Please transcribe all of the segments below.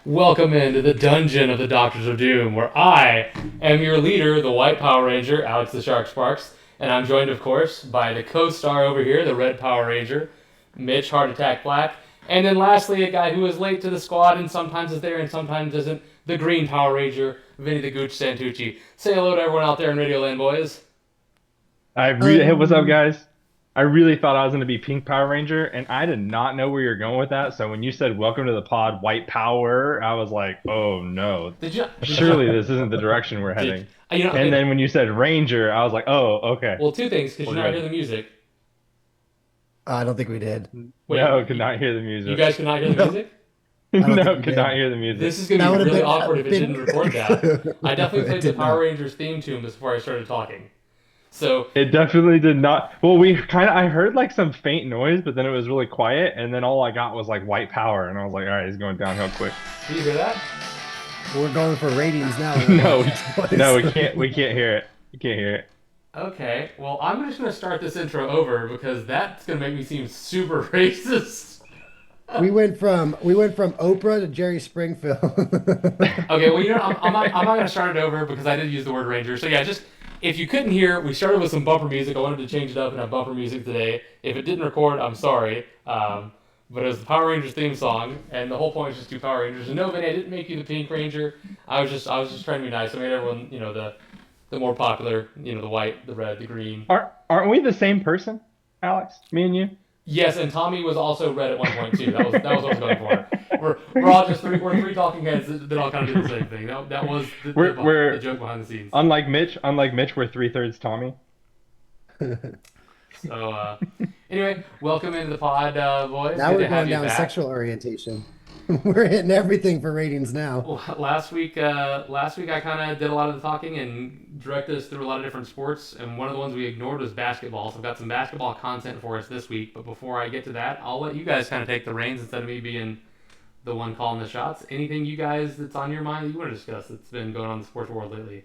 Welcome into the dungeon of the Doctors of Doom, where I am your leader, the White Power Ranger, Alex the Shark Sparks, and I'm joined, of course, by the co-star over here, the Red Power Ranger, Mitch Heart Attack Black, and then lastly, a guy who is late to the squad and sometimes is there and sometimes isn't, the Green Power Ranger, Vinny the Gooch Santucci. Say hello to everyone out there in Radio Land, boys. Hey, what's up, guys? I really thought I was going to be Pink Power Ranger, and I did not know where you're going with that. So when you said "Welcome to the Pod, White Power," I was like, "Oh no, surely this isn't the direction we're heading." And then when you said Ranger, I was like, "Oh, okay." Well, two things, because We're you not hear good. the music. I don't think we did. Wait, No, could not hear the you music. guys could not hear the No, music? I don't think No, we could did. not hear the music. This is going That to be would have really been awkward if it didn't record that. I definitely played It the did Power not. Rangers theme tune before I started talking. So, It definitely did not. Well, I heard like some faint noise, but then it was really quiet, and then all I got was like White Power, and I was like, "All right, he's going downhill quick." do you hear that? We're going for ratings now. No, no, we can't hear it. We can't hear it. Okay, well, I'm just going to start this intro over because that's going to make me seem super racist. We went from Oprah to Jerry Springfield. Okay, well, I'm not going to start it over because I did use the word Ranger. So, yeah, just if you couldn't hear, we started with some bumper music. I wanted to change it up and have bumper music today. If it didn't record, I'm sorry. But it was the Power Rangers theme song, and the whole point is just two Power Rangers. And no, Vinny, I didn't make you the Pink Ranger. I was just trying to be nice. I made everyone, the more popular, the white, the red, the green. Aren't we the same person, Alex? Me and you? Yes, and Tommy was also red at one point too. That was what I was going for. We're all just three talking heads that all kind of do the same thing. That was the joke behind the scenes. Unlike Mitch, we're 3/3 Tommy. So anyway, welcome into the pod, boys. Now Good we're to have going you down back. sexual orientation. We're hitting everything for ratings now. Well, last week I kind of did a lot of the talking and directed us through a lot of different sports, and one of the ones we ignored was basketball. So I've got some basketball content for us this week. But before I get to that, I'll let you guys kind of take the reins instead of me being the one calling the shots. Anything you guys that's on your mind that you want to discuss that's been going on in the sports world lately?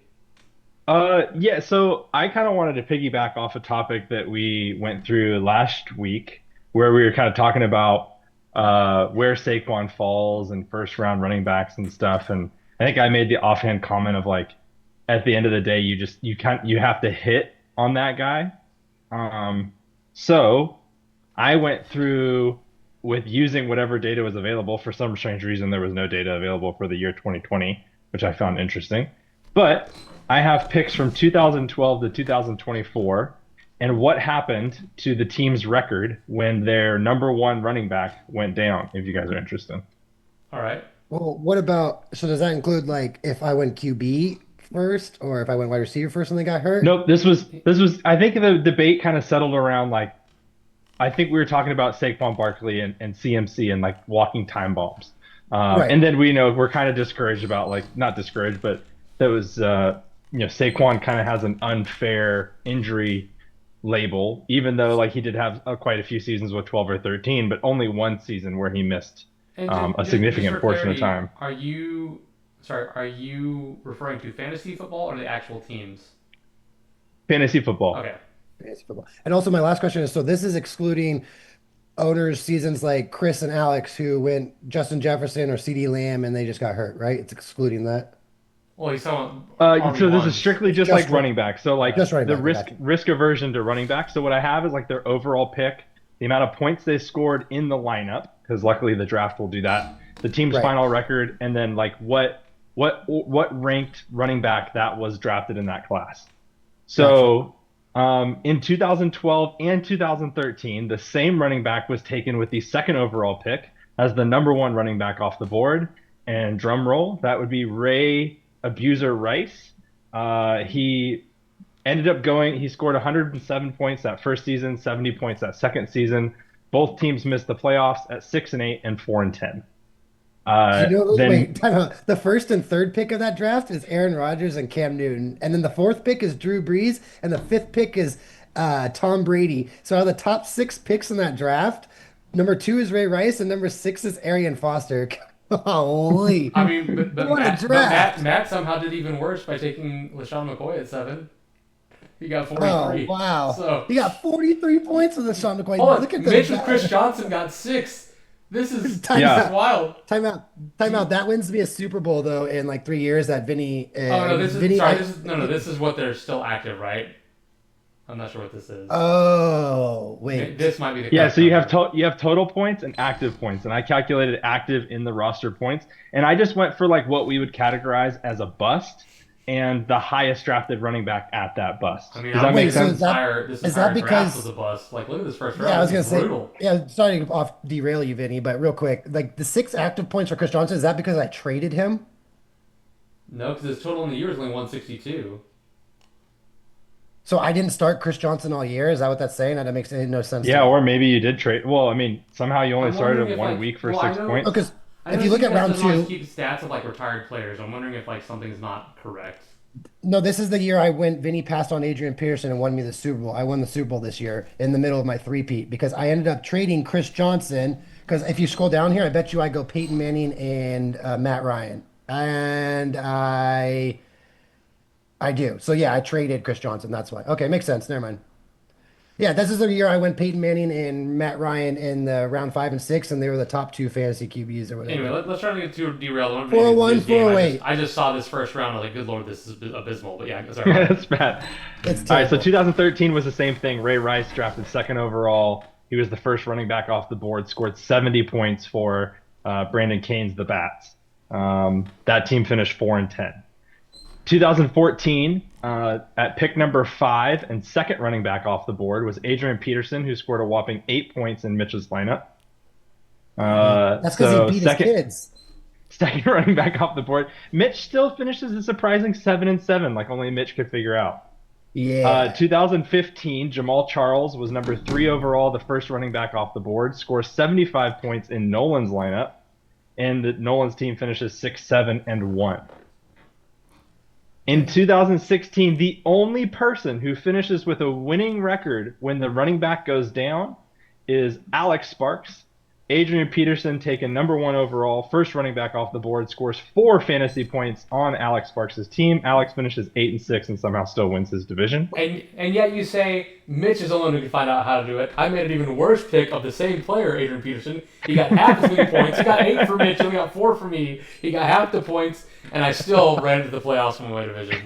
Yeah, so I kind of wanted to piggyback off a topic that we went through last week, where we were kind of talking about where Saquon falls and first round running backs and stuff. And I think I made the offhand comment of like, at the end of the day, you have to hit on that guy. So I went through with using whatever data was available. For some strange reason, there was no data available for the year 2020, which I found interesting. But I have picks from 2012 to 2024 and what happened to the team's record when their number one running back went down, if you guys are interested. All right. Well, what about, so does that include like if I went QB first or if I went wide receiver first and they got hurt? Nope, this was I think the debate kind of settled around like I think we were talking about Saquon Barkley and CMC and like walking time bombs. Right. And then we know we're kind of discouraged about like not discouraged, but that was Saquon kind of has an unfair injury label, even though like he did have quite a few seasons with 12 or 13, but only one season where he missed And a just significant for portion of clarity, time. are you referring to fantasy football or the actual teams? Fantasy football. Okay. Fantasy football. And also my last question is, so this is excluding owners seasons like Chris and Alex who went Justin Jefferson or CD Lamb and they just got hurt, right? It's excluding that. Well, he's talking So this is RB1s. strictly It's just just like running back. So like Just running the back. risk Gotcha. risk aversion to running back. So what I have is like their overall pick, the amount of points they scored in the lineup, because luckily the draft will do that. The team's Right. final record, and then like what ranked running back that was drafted in that class. So in 2012 and 2013, the same running back was taken with the second overall pick as the number one running back off the board. And drum roll, that would be Ray Abuser Rice. He ended up he scored 107 points that first season, 70 points that second season. Both teams missed the playoffs at 6-8 and 4-10. Then Wait, time out. The first and third pick of that draft is Aaron Rodgers and Cam Newton. And then the fourth pick is Drew Brees. And the fifth pick is Tom Brady. So out of the top six picks in that draft, number two is Ray Rice and number six is Arian Foster. Holy. I mean, but What a Matt, draft. Matt somehow did even worse by taking LaShawn McCoy at 7. He got Oh, 43. wow. So, He got 43 points with the Sean McCoy. hold on. Look at Mitch with that. Chris Johnson got 6. This is Time Yeah. this is out. wild. Time out. Time out. That wins me a Super Bowl though in like 3 years. That Vinny. Oh no, this is Vinny. sorry. This is no. This is what they're still active, right? I'm not sure what this is. Oh wait. This might be the Yeah, correct so you have number. you have total points and active points, and I calculated active in the roster points, and I just went for like what we would categorize as a bust and the highest drafted running back at that bust. I mean, Does I that would make say so sense? this is that entire draft because was a bust. Like, look at this first yeah, I round. was This gonna is say brutal. yeah. Sorry to off derail you, Vinny, but real quick, like the 6 active points for Chris Johnson. Is that because I traded him? No, because his total in the year is only 162. So I didn't start Chris Johnson all year. Is that what that's saying? That makes no sense to Yeah, me. or maybe you did trade. Well, I mean, somehow you only I'm wondering started if one like, week for well, six Oh, points. because I if know you look at CBS round doesn't always two, keep stats of like retired players. I'm wondering if like something's not correct. no, this is the year I went. Vinny passed on Adrian Peterson and won me the Super Bowl. I won the Super Bowl this year in the middle of my three-peat because I ended up trading Chris Johnson. Because if you scroll down here, I bet you I go Peyton Manning and Matt Ryan, and I do. So yeah, I traded Chris Johnson. That's why. Okay, makes sense. Never mind. Yeah, this is the year I went Peyton Manning and Matt Ryan in the round 5 and 6, and they were the top two fantasy QBs or Anyway, whatever. let's try to get too derailed. I don't really need to 401, this game. 408. I just saw this first round. I was like, good lord, this is abysmal. But yeah, sorry. Go ahead. That's bad. It's All right, so terrible. 2013 was the same thing. Ray Rice drafted second overall. He was the first running back off the board, scored 70 points for Brandon Cain's the Bats. That team finished 4-10. 2014, at pick number 5 and second running back off the board was Adrian Peterson, who scored a whopping 8 points in Mitch's lineup. That's because he beat his kids. Second running back off the board. Mitch still finishes a surprising 7-7, like only Mitch could figure out. Yeah. 2015, Jamal Charles was number 3 overall, the first running back off the board, scores 75 points in Nolan's lineup, and Nolan's team finishes 6-7-1. In 2016, the only person who finishes with a winning record when the running back goes down is Alex Sparks. Adrian Peterson, taken number 1 overall, first running back off the board, scores 4 fantasy points on Alex Sparks' team. Alex finishes 8-6 and somehow still wins his division. And yet you say Mitch is the one who can find out how to do it. I made an even worse pick of the same player, Adrian Peterson. He got half as many points. He got 8 for Mitch. He only got 4 for me. He got half the points, and I still ran into the playoffs from my division.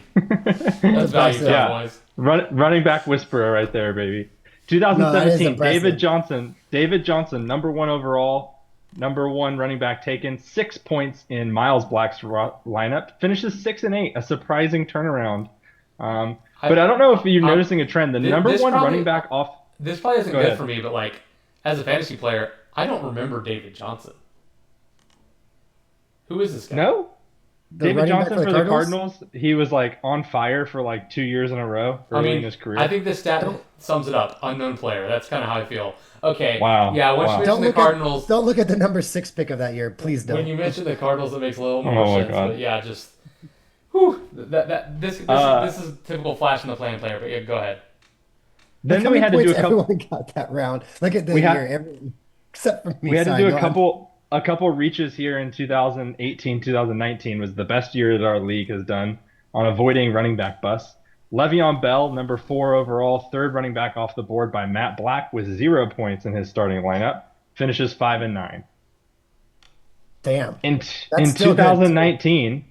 That's value, Yeah. boys. Running back whisperer right there, baby. No, that is 2017, impressive. David Johnson, number 1 overall, number 1 running back taken, 6 points in Miles Black's lineup, finishes 6-8, a surprising turnaround. But I don't know if you're noticing a trend. The number this 1 probably- running back off. This probably isn't Go good ahead. for me, but like as a fantasy player, I don't remember David Johnson. Who is this guy? No? The David running back Johnson for for the the Cardinals? Cardinals, he was like on fire for like 2 years in a row I early in mean, his career. I think this stat sums it up. Unknown player. That's kind of how I feel. Okay. Wow. Yeah. Once Wow. you Don't mention the look Cardinals, don't look at the number 6 pick of that year, please when don't. you mention the Cardinals, it makes a little more Oh my sense. God. But yeah, just whew, this is typical flash in the pan player. But yeah, go ahead. Then Look how we many had to do a points couple. everyone got that round. Look at the We had- year, except for me. We had to Sorry, do go a couple reaches here in 2018, 2019 was the best year that our league has done on avoiding running back busts. Le'Veon Bell, number 4 overall, third running back off the board by Matt Black with 0 points in his starting lineup, finishes 5-9. Damn. In That's still good, 2019,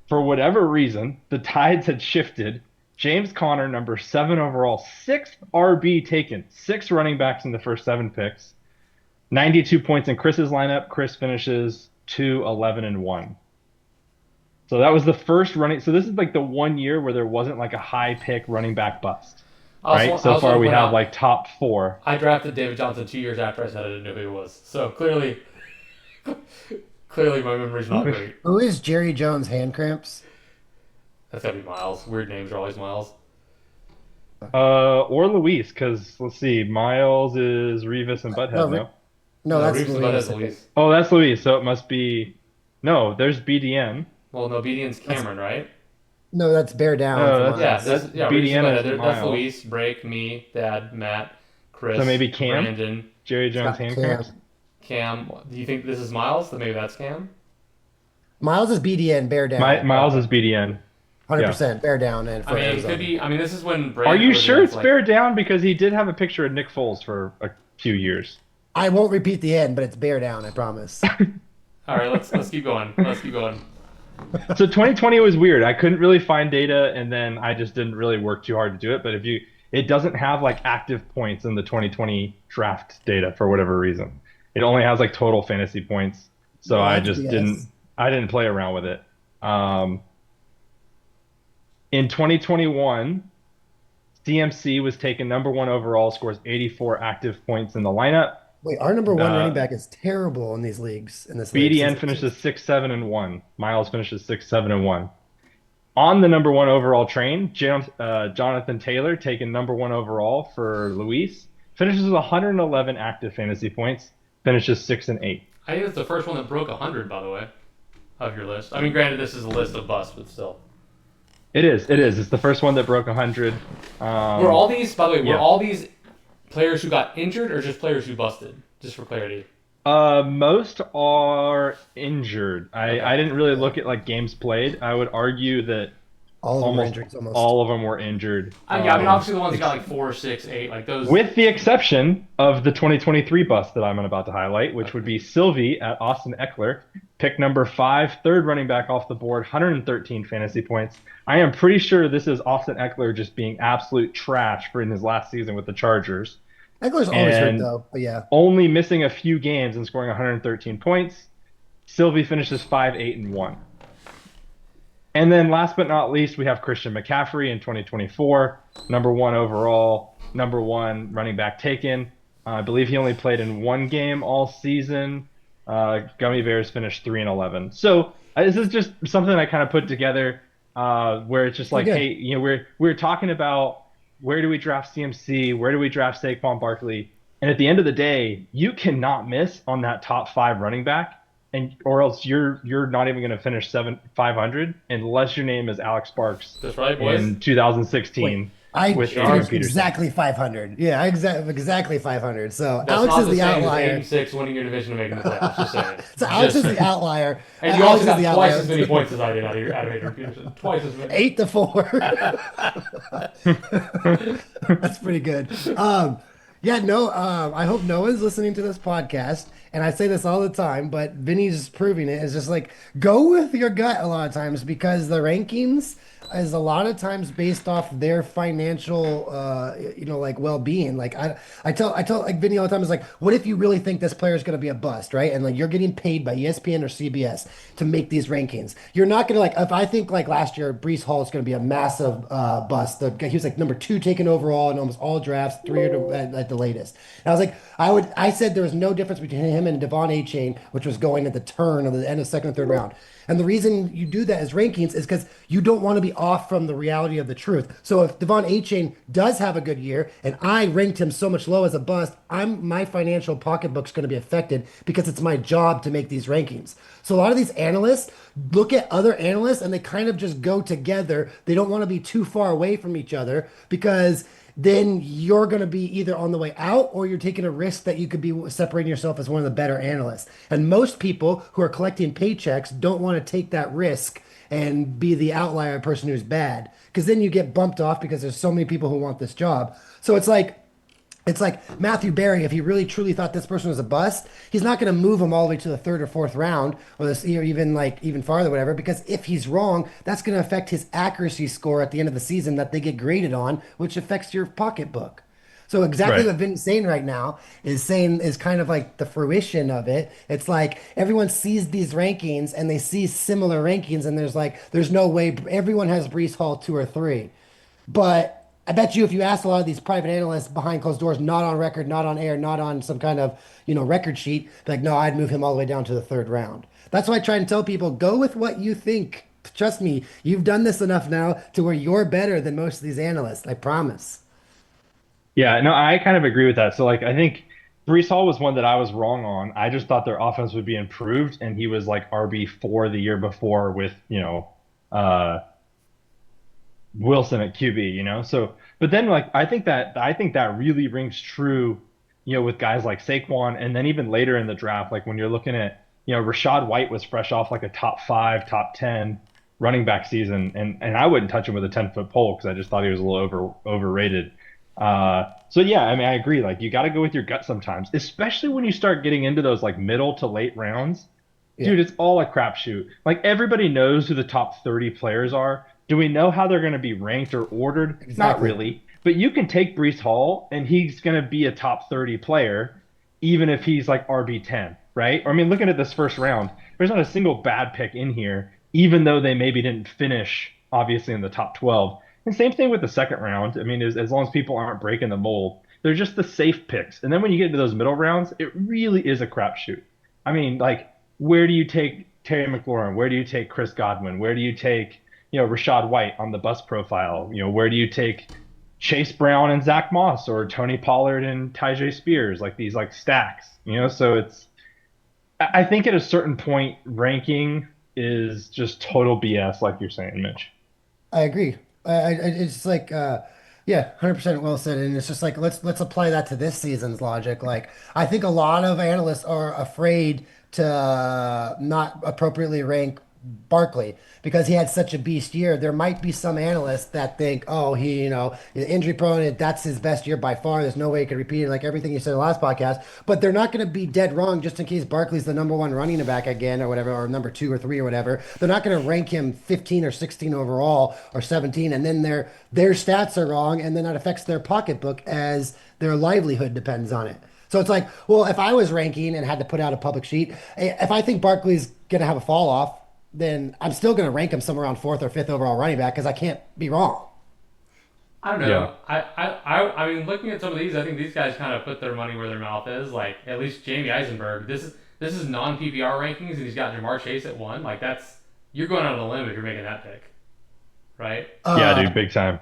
for whatever reason, the tides had shifted. James Conner, number 7 overall, 6th RB taken, 6 running backs in the first 7 picks. 92 points in Chris's lineup. Chris finishes 2-11-1. So that was the first running. So this is like the 1 year where there wasn't like a high pick running back bust, right? So far we have like top 4. I drafted David Johnson 2 years after I said I didn't know who he was. So clearly my memory's not great. Who is Jerry Jones hand cramps? That's gotta be Miles. Weird names are always Miles. Or Luis, because let's see, Miles is Revis and Butthead. No. No, that's Reeves Luis. Butt is Luis. Oh, that's Luis. So it must be. No, there's BDN. Well, no, BDN's Cameron, right? No, that's Bear Down. No, for that's- Yeah, Miles. this, yeah. BDN Reeves Butt, is that's Miles. Luis, Break, me, Dad, Matt, Chris. So maybe Cam? Brandon, Jerry Jones Got hand Cam. cramps. Cam. Do you think this is Miles? Then maybe that's Cam. Miles is BDN, Bear Down. Miles is BDN. 100% Bear Down. And for I mean, it Arizona. could be. I mean, this is when. Are Brandon you was sure against, it's like, bear down? Because he did have a picture of Nick Foles for a few years. I won't repeat the end, but it's bear down, I promise. All right, let's keep going. Let's keep going. So 2020 was weird. I couldn't really find data, and then I just didn't really work too hard to do it. But it doesn't have like active points in the 2020 draft data for whatever reason. It only has like total fantasy points. So No, I that's just BS. I didn't play around with it. Um, in 2021, CMC was taken number one overall, scores 84 active points in the lineup. Wait, our number one running Uh, back is terrible in these leagues, in this league. BDN finishes 6-7-1. Miles finishes 6-7-1. On the number one overall train, Jonathan Taylor, taken number one overall for Luis, finishes with 111 active fantasy points, finishes 6-8. I think it's the first one that broke 100, by the way, of your list. I mean, granted, this is a list of busts, but still. It is. It is. It's the first one that broke 100. Were all these, by the way, were Yeah. all these players who got injured or just players who busted? Just for clarity. Most are injured. Okay. I didn't really look at like games played. I would argue that All of them are almost injuries almost. all of them were injured. Yeah, I mean, obviously the ones who got like 4, 6, 8, like those. With the exception of the 2023 bust that I'm about to highlight, which would be Sylvie at Austin Eckler, pick number 5, third running back off the board, 113 fantasy points. I am pretty sure this is Austin Eckler just being absolute trash for in his last season with the Chargers Eckler's always hurt and though, but yeah. only missing a few games and scoring 113 points. Sylvie finishes 5-8-1. And then last but not least, we have Christian McCaffrey in 2024, number one overall, number one running back taken. I believe he only played in one game all season. Gummy Bears finished 3-11. So this is just something I kind of put together where it's just like, Pretty good. hey, we're talking about where do we draft CMC, where do we draft Saquon Barkley, and at the end of the day, you cannot miss on that top 5 running back and or else you're not even going to finish 500 unless your name is Alex Sparks That's right, boys. in Wait, 2016 I with Sure. Adrian finished Peterson. exactly 500. Yeah, exactly 500. So That's Alex not is the the same as outlier. Game 6 winning your division and making the playoffs. Just saying. So Alex Just is the saying. outlier. And you Alex also is the got twice outlier. as many points as I did out of Adrian Peterson. Twice as many. 8-4. That's pretty good. Yeah, no, I hope no one's listening to this podcast. And I say this all the time, but Vinny's proving it. It's just like go with your gut a lot of times because the rankings is a lot of times based off their financial, like well-being. Like I tell like Vinny all the time is like, what if you really think this player is going to be a bust, right? And like you're getting paid by ESPN or CBS to make these rankings. You're not going to like if I think like last year Brees Hall is going to be a massive bust. He was like number 2 taken overall in almost all drafts, 3 at the latest. And I was like, I said there was no difference between him and Devon A-Chain, which was going at the turn of the end of second and third round. And the reason you do that as rankings is because you don't want to be off from the reality of the truth. So if Devon A-Chain does have a good year and I ranked him so much low as a bust, my financial pocketbook's going to be affected because it's my job to make these rankings. So a lot of these analysts look at other analysts and they kind of just go together. They don't want to be too far away from each other because then you're going to be either on the way out or you're taking a risk that you could be separating yourself as one of the better analysts. And most people who are collecting paychecks don't want to take that risk and be the outlier person who's bad because then you get bumped off because there's so many people who want this job. So it's like Matthew Berry, if he really truly thought this person was a bust, he's not going to move him all the way to the third or fourth round or this or even farther, whatever, because if he's wrong, that's going to affect his accuracy score at the end of the season that they get graded on, which affects your pocketbook. So exactly Right. what Vin's saying right now is kind of like the fruition of it. It's like everyone sees these rankings and they see similar rankings, and there's no way everyone has Brees Hall 2 or 3. But I bet you if you ask a lot of these private analysts behind closed doors, not on record, not on air, not on some kind of, record sheet, like, no, I'd move him all the way down to the third round. That's why I try and tell people, go with what you think. Trust me, you've done this enough now to where you're better than most of these analysts. I promise. Yeah, no, I kind of agree with that. So like I think Brees Hall was one that I was wrong on. I just thought their offense would be improved, and he was like RB4 the year before with, uh Wilson at QB. So but then like I think that really rings true, with guys like Saquon, and then even later in the draft, like when you're looking at, Rashad White was fresh off like a top 5, top 10 running back season, and I wouldn't touch him with a 10-foot pole because I just thought he was a little overrated. So yeah, I mean, I agree. Like you got to go with your gut sometimes, especially when you start getting into those like middle to late rounds. Yeah, Dude, it's all a crapshoot. Like everybody knows who the top 30 players are. Do we know how they're going to be ranked or ordered? Not exactly. really. But you can take Brees Hall and he's going to be a top 30 player, even if he's like RB10, right? Or I mean, looking at this first round, there's not a single bad pick in here, even though they maybe didn't finish obviously in the top 12. And same thing with the second round. I mean, as long as people aren't breaking the mold, they're just the safe picks. And then when you get into those middle rounds, it really is a crapshoot. I mean, like, where do you take Terry McLaurin? Where do you take Chris Godwin? Where do you take, Rashad White on the bust profile? Where do you take Chase Brown and Zach Moss or Tony Pollard and Tyjae Spears? Like these like stacks, so I think at a certain point, ranking is just total BS, like you're saying, Mitch. I agree. It's like, yeah, 100% well said. And it's just like let's apply that to this season's logic. Like, I think a lot of analysts are afraid to not appropriately rank Barkley because he had such a beast year. There might be some analysts that think, oh, he's injury prone. That's his best year by far. There's no way he could repeat it, like everything you said in the last podcast. But they're not going to be dead wrong just in case Barkley's the number one running back again or whatever, or number two or three or whatever. They're not going to rank him 15 or 16 overall or 17, and then their stats are wrong, and then that affects their pocketbook as their livelihood depends on it. So it's like, well, if I was ranking and had to put out a public sheet, if I think Barkley's going to have a fall off, then I'm still going to rank him somewhere around fourth or fifth overall running back because I can't be wrong. I don't know. Yeah. I mean, looking at some of these, I think these guys kind of put their money where their mouth is. Like at least Jamie Eisenberg. This is non PPR rankings, and he's got Jamar Chase at 1. Like you're going out on a limb if you're making that pick, right? Yeah, dude, big time.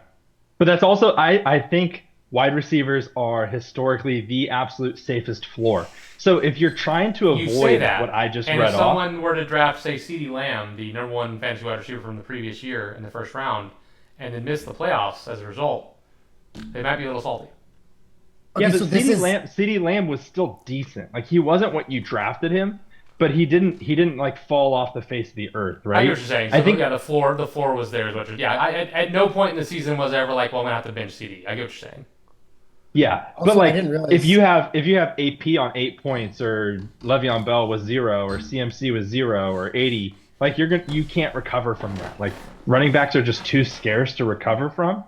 But that's also, I think wide receivers are historically the absolute safest floor. So if you're trying to You say avoid that, what I just and read if off, someone were to draft, say, CeeDee Lamb, the number one fantasy wide receiver from the previous year in the first round, and then miss the playoffs as a result, they might be a little salty. yeah, Okay, but so this CeeDee is Lamb, CeeDee Lamb was still decent. Like he wasn't what you drafted him, but he didn't like fall off the face of the earth, I get right? what you're saying. So I think yeah, the floor was there. Is what you're, yeah. At no point in the season was I ever like, well, I'm gonna have to bench CD. I get what you're saying. Yeah, but also I like didn't if realize. you have AP on 8 points or Le'Veon Bell was 0 or CMC was 0 or 80, like you can't recover from that. Like running backs are just too scarce to recover from.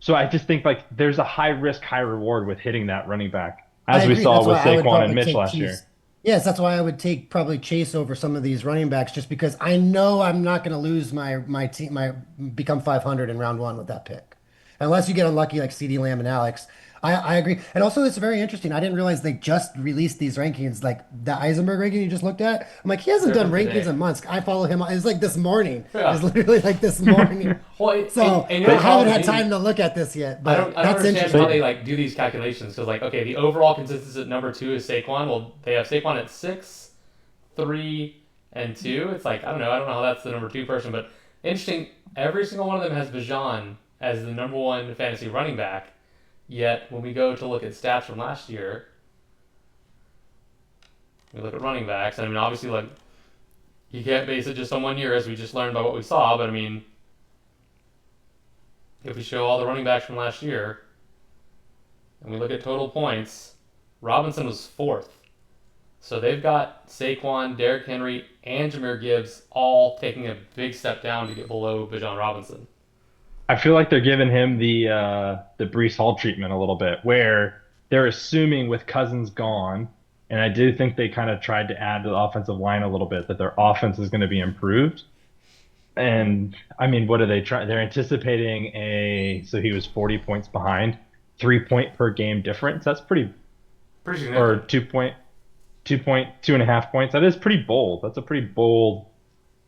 So I just think like there's a high risk, high reward with hitting that running back, I as we agree. saw That's with why I would Saquon and probably Mitch take last Chase. year. Yes, that's why I would take probably Chase over some of these running backs, just because I know I'm not going to lose my team, my become 500 in round one with that pick, unless you get unlucky like CD Lamb and Alex. I agree, and also it's very interesting. I didn't realize they just released these rankings, like the Eisenberg ranking you just looked at. I'm like, he hasn't They're done from rankings today. in months. I follow him. It's like this morning. Yeah. It's literally like this morning. Well, So and you I know the haven't problem had is time to look at this yet, I but don't that's understand how interesting. they like do these calculations because like okay, the overall consensus at number 2 is Saquon. Well, they have Saquon at 6, 3, and 2. It's like I don't know how that's the number 2 person, but interesting. Every single one of them has Bijan as the number 1 fantasy running back. Yet when we go to look at stats from last year, we look at running backs, and I mean obviously like you can't base it just on 1 year as we just learned by what we saw, but I mean if we show all the running backs from last year and we look at total points, Robinson was 4th. So they've got Saquon, Derrick Henry, and Jahmyr Gibbs all taking a big step down to get below Bijan Robinson. I feel like they're giving him the Brees Hall treatment a little bit, where they're assuming with Cousins gone, and I do think they kind of tried to add to the offensive line a little bit that their offense is going to be improved. And I mean, what are they trying? They're anticipating so he was 40 points behind, 3 point per game difference. That's pretty, Pretty or significant. 2.5 points. That is pretty bold. That's a pretty bold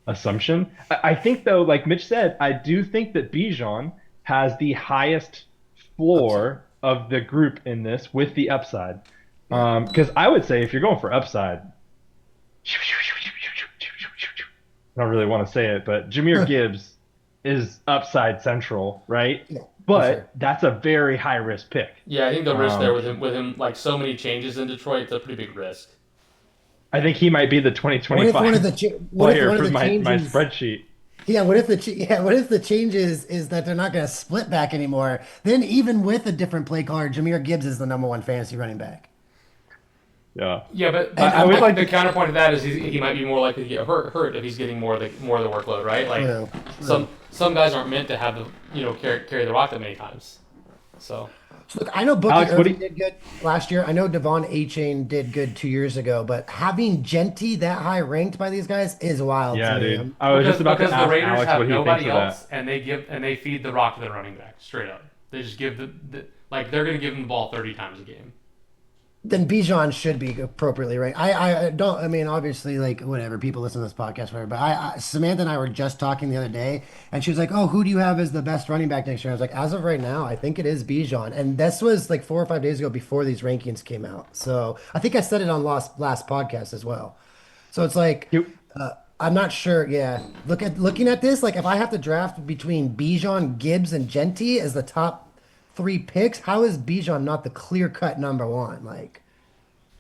assumption. I think though, like Mitch said, I do think that Bijan has the highest Upside. floor of the group in this with the upside. Yeah. Because I would say if you're going for upside, I don't really want to say it, but Jahmyr Gibbs is upside central, right? Yeah, for sure. But that's a very high risk pick. Yeah, I think the risk there Um, with him like so many changes in Detroit, it's a pretty big risk. I think he might be the What if one of 2025 the what if player one of for the my changes? spreadsheet. Yeah, what if the change is that they're not going to split back anymore? Then even with a different play caller, Jahmyr Gibbs is the number one fantasy running back. Yeah. Yeah, but And I would like the to. counterpoint to that is he might be more likely to get hurt if he's getting more of the workload, right? Like true, some true. some guys aren't meant to have the carry the rock that many times. So Look, I know Bookie Alex, what do Irving you? did good last year. I know Devon A-Chain did good 2 years ago, but having Genty that high ranked by these guys is wild to Yeah, me. dude. I was just about to the ask Raiders Alex have what he thinks nobody of that. else and they feed the rock to their running back straight up. They just give the like they're gonna give him the ball 30 times a game. Then Bijan should be appropriately ranked. I don't. I mean, obviously, like whatever people listen to this podcast, whatever. But Samantha and I were just talking the other day, and she was like, "Oh, who do you have as the best running back next year?" I was like, "As of right now, I think it is Bijan." And this was like 4 or 5 days ago before these rankings came out. So I think I said it on last podcast as well. So it's like You- I'm not sure. Yeah, looking at this, like if I have to draft between Bijan, Gibbs, and Genty as the top three picks, how is Bijan not the clear cut number one? Like.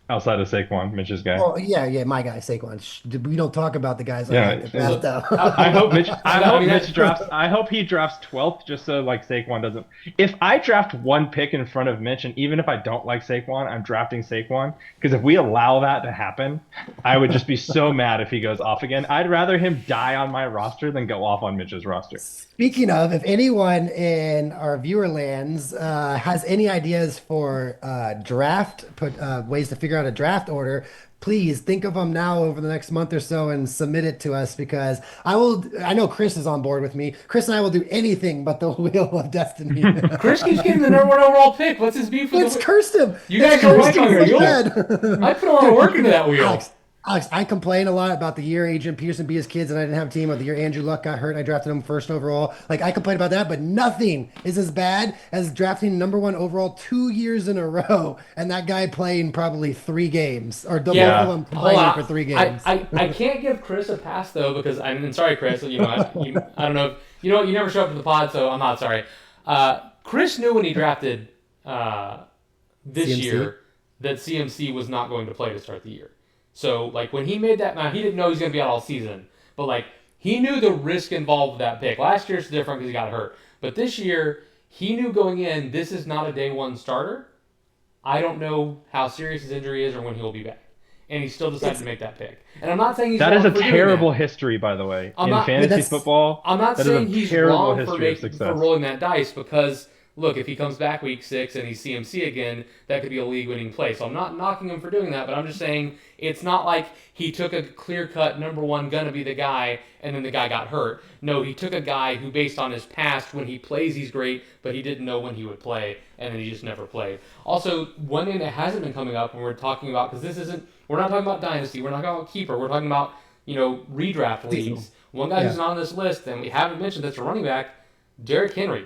Outside of Saquon, Mitch's guy. Well, yeah, my guy Saquon. We don't talk about the guys I like Yeah. to draft though. I hope Mitch. I I hope mean, Mitch drafts. I hope he drafts 12th, just so like Saquon doesn't. If I draft one pick in front of Mitch, and even if I don't like Saquon, I'm drafting Saquon because if we allow that to happen, I would just be so mad if he goes off again. I'd rather him die on my roster than go off on Mitch's roster. Speaking of, if anyone in our viewer lands has any ideas for ways to figure out a draft order, please think of them now over the next month or so and submit it to us because I will. I know Chris is on board with me. Chris and I will do anything but the Wheel of Destiny. Chris keeps getting the number one overall pick. What's his beef with It's the cursed him. You It's guys are cursed right on him your so wheel. bad. I put a lot of work into that wheel. Alex, I complain a lot about the year Adrian Peterson beat his kids and I didn't have a team, or the year Andrew Luck got hurt and I drafted him first overall. Like, I complain about that, but nothing is as bad as drafting number one overall 2 years in a row and that guy playing probably 3 games, or the both Yeah. of them Hold playing on. for 3 games. I can't give Chris a pass though because I'm sorry, Chris. I don't know. You know what? You never show up to the pod, so I'm not sorry. Chris knew when he drafted this CMC? year that CMC was not going to play to start the year. So like when he made that, now he didn't know he was going to be out all season, but like he knew the risk involved with that pick. Last year's different because he got hurt, but this year he knew going in this is not a day one starter. I don't know how serious his injury is or when he'll be back. And he still decided to make that pick. And I'm not saying he's That is wrong a for doing terrible that. history, by the way, I'm in not- fantasy that's- football. I'm not that is a saying he's terrible wrong history of for success. rolling that dice because look, if he comes back week 6 and he's CMC again, that could be a league-winning play. So I'm not knocking him for doing that, but I'm just saying it's not like he took a clear-cut number one gonna be the guy and then the guy got hurt. No, he took a guy who, based on his past, when he plays he's great, but he didn't know when he would play, and then he just never played. Also, one thing that hasn't been coming up when we're talking about, because we're not talking about dynasty, we're not talking about keeper, we're talking about redraft leagues. One guy who's not on this list, and we haven't mentioned that's a running back, Derrick Henry.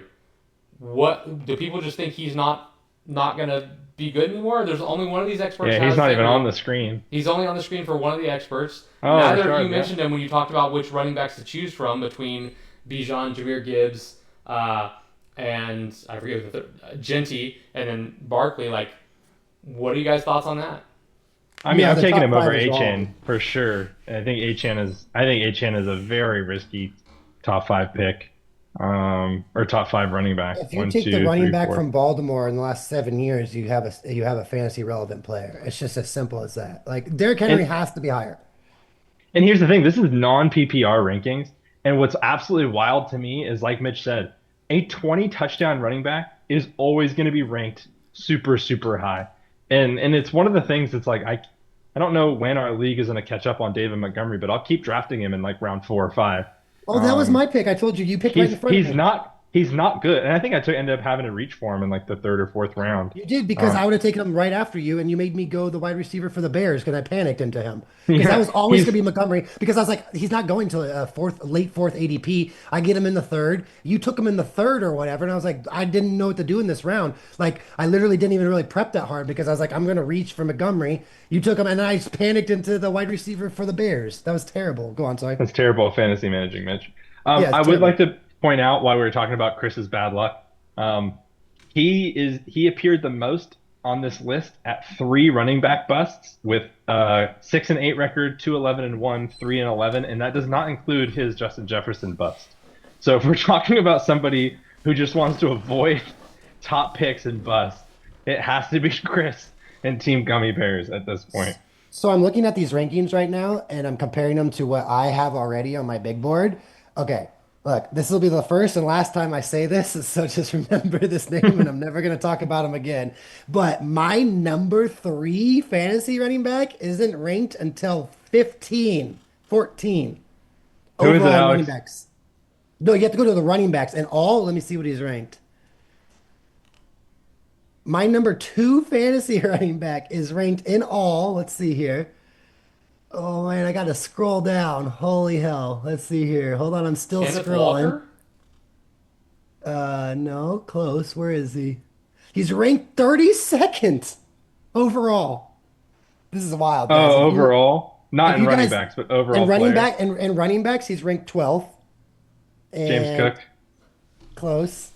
What do people just think he's not gonna be good anymore? There's only one of these experts. Yeah, he's has not even Henry. on the screen. He's only on the screen for one of the experts. Oh, Neither sure, of you yeah. mentioned him when you talked about which running backs to choose from between Bijan, Jahmyr Gibbs, and I forget the third, Genty, and then Barkley. Like, what are you guys' thoughts on that? I mean, Yeah, I'm the taking top him over five is Achan for sure. I think Achan is a very risky top 5 pick, or top 5 running back. If you One, take the two, running three, back four. from Baltimore in the last 7 years, you have a fantasy relevant player. It's just as simple as that. Like Derrick Henry And- has to be higher. And here's the thing, this is non-PPR rankings, and what's absolutely wild to me is, like Mitch said, a 20 touchdown running back is always going to be ranked super, super high. And it's one of the things that's like, I don't know when our league is going to catch up on David Montgomery, but I'll keep drafting him in like round 4 or 5. Oh, that was my pick. I told you picked right in front of me. He's not good, and I think ended up having to reach for him in like the 3rd or 4th round. You did because I would have taken him right after you, and you made me go the wide receiver for the Bears because I panicked into him. Because that was always he's- going to be Montgomery. Because I was like, he's not going to late fourth ADP. I get him in the 3rd. You took him in the 3rd or whatever, and I was like, I didn't know what to do in this round. Like, I literally didn't even really prep that hard because I was like, I'm going to reach for Montgomery. You took him, and then I just panicked into the wide receiver for the Bears. That was terrible. Go on, sorry. That's terrible fantasy managing, Mitch. Yeah, it's I would terrible. like to point out while we were talking about Chris's bad luck. He appeared the most on this list at 3 running back busts with 6-8 record, 2-11-1, 3-11, and that does not include his Justin Jefferson bust. So if we're talking about somebody who just wants to avoid top picks and busts, it has to be Chris and Team Gummy Bears at this point. So I'm looking at these rankings right now and I'm comparing them to what I have already on my big board. Okay, look, this will be the first and last time I say this, so just remember this name and I'm never going to talk about him again. But my number 3 fantasy running back isn't ranked until 15, 14 Who is it, overall Alex? running backs. No, you have to go to the running backs and all. Let me see what he's ranked. My number 2 fantasy running back is ranked in all. Let's see here. Oh man, I gotta scroll down. Holy hell. Let's see here. Hold on, I'm still Kenneth scrolling. Walker? No, close. Where is he? He's ranked 32nd overall. This is wild, guys. Oh, overall? Not if in you running guys- backs, but overall and running players. back and running backs, he's ranked 12th. James And Cook. close.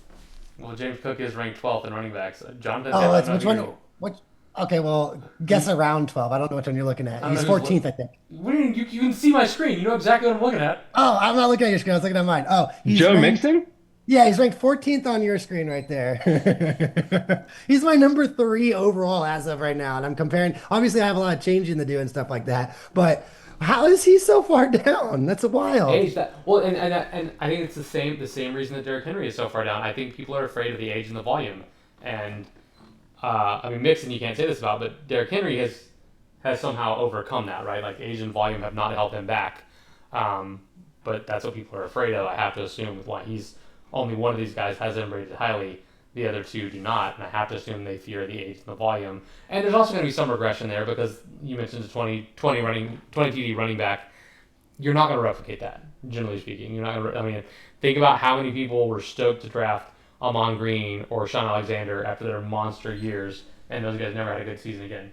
Well, James Cook is ranked 12th in running backs. Jonathan Oh, Taylor, that's I don't which know one? who- Which? Okay, well, guess around 12. I don't know which one you're looking at. don't He's know who's 14th, I think. What do you, you can see my screen. You know exactly what I'm looking at. Oh, I'm not looking at your screen. I was looking at mine. Oh, he's Joe ranked, Mixon? Yeah, he's ranked 14th on your screen right there. He's my number 3 overall as of right now, and I'm comparing. Obviously, I have a lot of changing to do and stuff like that. But how is he so far down? That's wild. Age that well, and I think it's the same reason that Derrick Henry is so far down. I think people are afraid of the age and the volume, and I mean Mixon you can't say this about, but Derrick Henry has somehow overcome that, right? Like age and volume have not held him back, but that's what people are afraid of. I have to assume with why he's only one of these guys has him rated highly. The other 2 do not, and I have to assume they fear the age and the volume. And there's also going to be some regression there because you mentioned the 20 TD running back. You're not going to replicate that, generally speaking. You're not going to. I mean, think about how many people were stoked to draft Amon Green or Sean Alexander after their monster years, and those guys never had a good season again,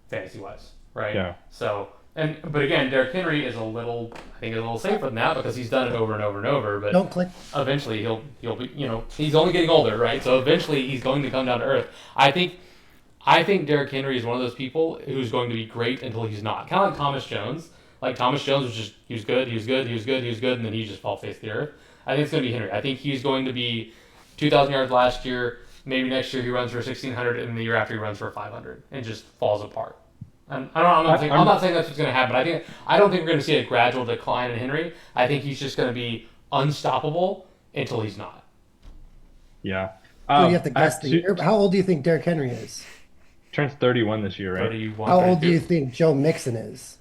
fantasy wise, right? Yeah. So. But again, Derrick Henry is a little safer than that because he's done it over and over and over. But Don't click. eventually he'll be, he's only getting older, right? So eventually he's going to come down to earth. I think Derrick Henry is one of those people who's going to be great until he's not. Kind of like Thomas Jones. Like Thomas Jones was just he was good, and then he just fall face the earth. I think it's going to be Henry. I think he's going to be 2,000 yards last year. Maybe next year he runs for 1,600, and the year after he runs for 500 and just falls apart. I'm not saying that's what's going to happen. I don't think we're going to see a gradual decline in Henry. I think he's just going to be unstoppable until he's not. Yeah. So you have to guess the two- year. How old do you think Derrick Henry is? Turns 31 this year, right? 31, How old do 32. you think Joe Mixon is?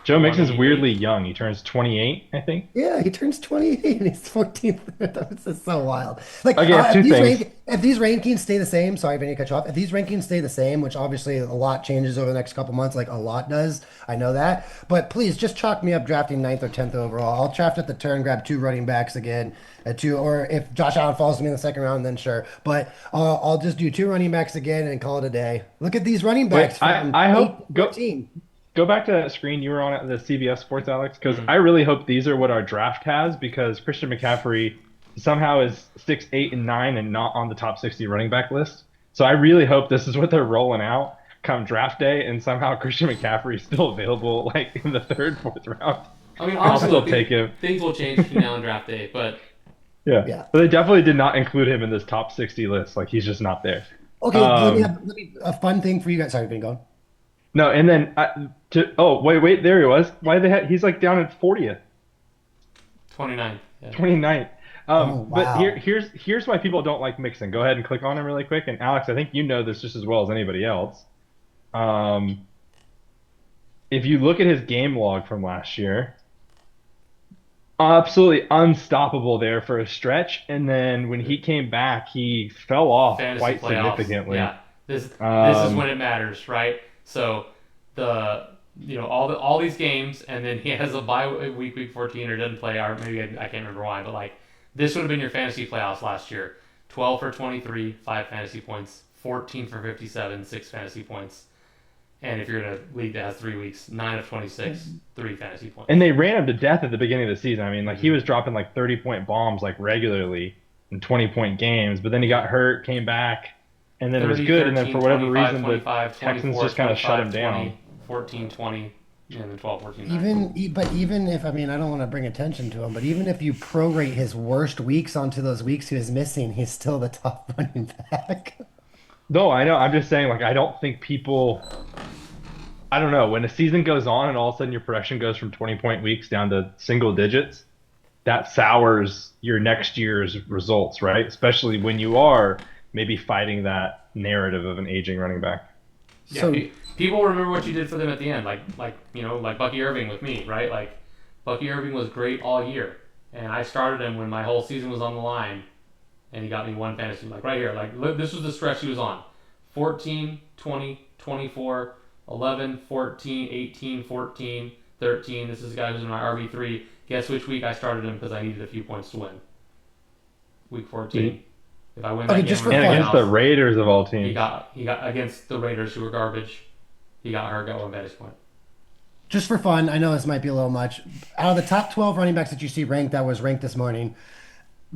Joe Mixon's 28. weirdly young. He turns 28, I think. Yeah, he turns 28 and he's 14th. That's just so wild. Like, Okay, if two things. if these rankings stay the same, sorry if I need to cut you off. If these rankings stay the same, which obviously a lot changes over the next couple months, like a lot does, I know that. But please just chalk me up drafting 9th or 10th overall. I'll draft at the turn, grab 2 running backs again at 2, or if Josh Allen falls to me in the second round, then sure. But I'll just do 2 running backs again and call it a day. Look at these running backs from I 8 hope- to go- 14. Go back to that screen you were on at the CBS Sports, Alex, because I really hope these are what our draft has, because Christian McCaffrey somehow is 6, 8, and 9 and not on the top 60 running back list. So I really hope this is what they're rolling out come draft day, and somehow Christian McCaffrey is still available like in the 3rd, 4th round. I mean, I'll honestly, still look, take him. things will change between now and draft day, but Yeah. But they definitely did not include him in this top 60 list. Like, he's just not there. Okay, let me a fun thing for you guys. Sorry, been going. No, and then wait, there he was. Why the heck? He's like down at 40th, 29. Yeah. 29th. Wow. But here's why people don't like Mixon. Go ahead and click on him really quick. And Alex, I think you know this just as well as anybody else. If you look at his game log from last year, absolutely unstoppable there for a stretch. And then when he came back, he fell off Fantasy quite playoffs. significantly. Yeah, this is when it matters, right? So all these games, and then he has a bye week 14, or doesn't play, or maybe I can't remember why, but like this would have been your fantasy playoffs last year. 12 for 23, 5 fantasy points. 14 for 57, 6 fantasy points. And if you're in a league that has 3 weeks, 9 of 26, 3 fantasy points. And they ran him to death at the beginning of the season. I mean, like he was dropping like 30-point bombs like regularly in 20-point games, but then he got hurt, came back, and then it was 30, good, and then 13, for whatever 25, reason, the 25, Texans 24, just kind of shut 25, him 20, down. 14, 20, and then 12, 14, 9. But even if, I mean, I don't want to bring attention to him, but even if you prorate his worst weeks onto those weeks he was missing, he's still the top running back. No, I know. I'm just saying, like, I don't think people. I don't know. When a season goes on and all of a sudden your production goes from 20-point weeks down to single digits, that sours your next year's results, right? Especially when you are maybe fighting that narrative of an aging running back. Yeah, So people remember what you did for them at the end, like Bucky Irving with me, right? Like Bucky Irving was great all year, and I started him when my whole season was on the line, and he got me one fantasy, like right here, like look, this was the stretch he was on: 14, 20, 24, 11, 14, 18, 14, 13. This is the guy who's in my RB3. Guess which week I started him because I needed a few points to win? Week 14. If I win Okay, that game, just for And fun. against the Raiders of all he teams. got against the Raiders, who were garbage. He got one vantage point. just for fun, I know this might be a little much. Out of the top 12 running backs that you see ranked, that was ranked this morning,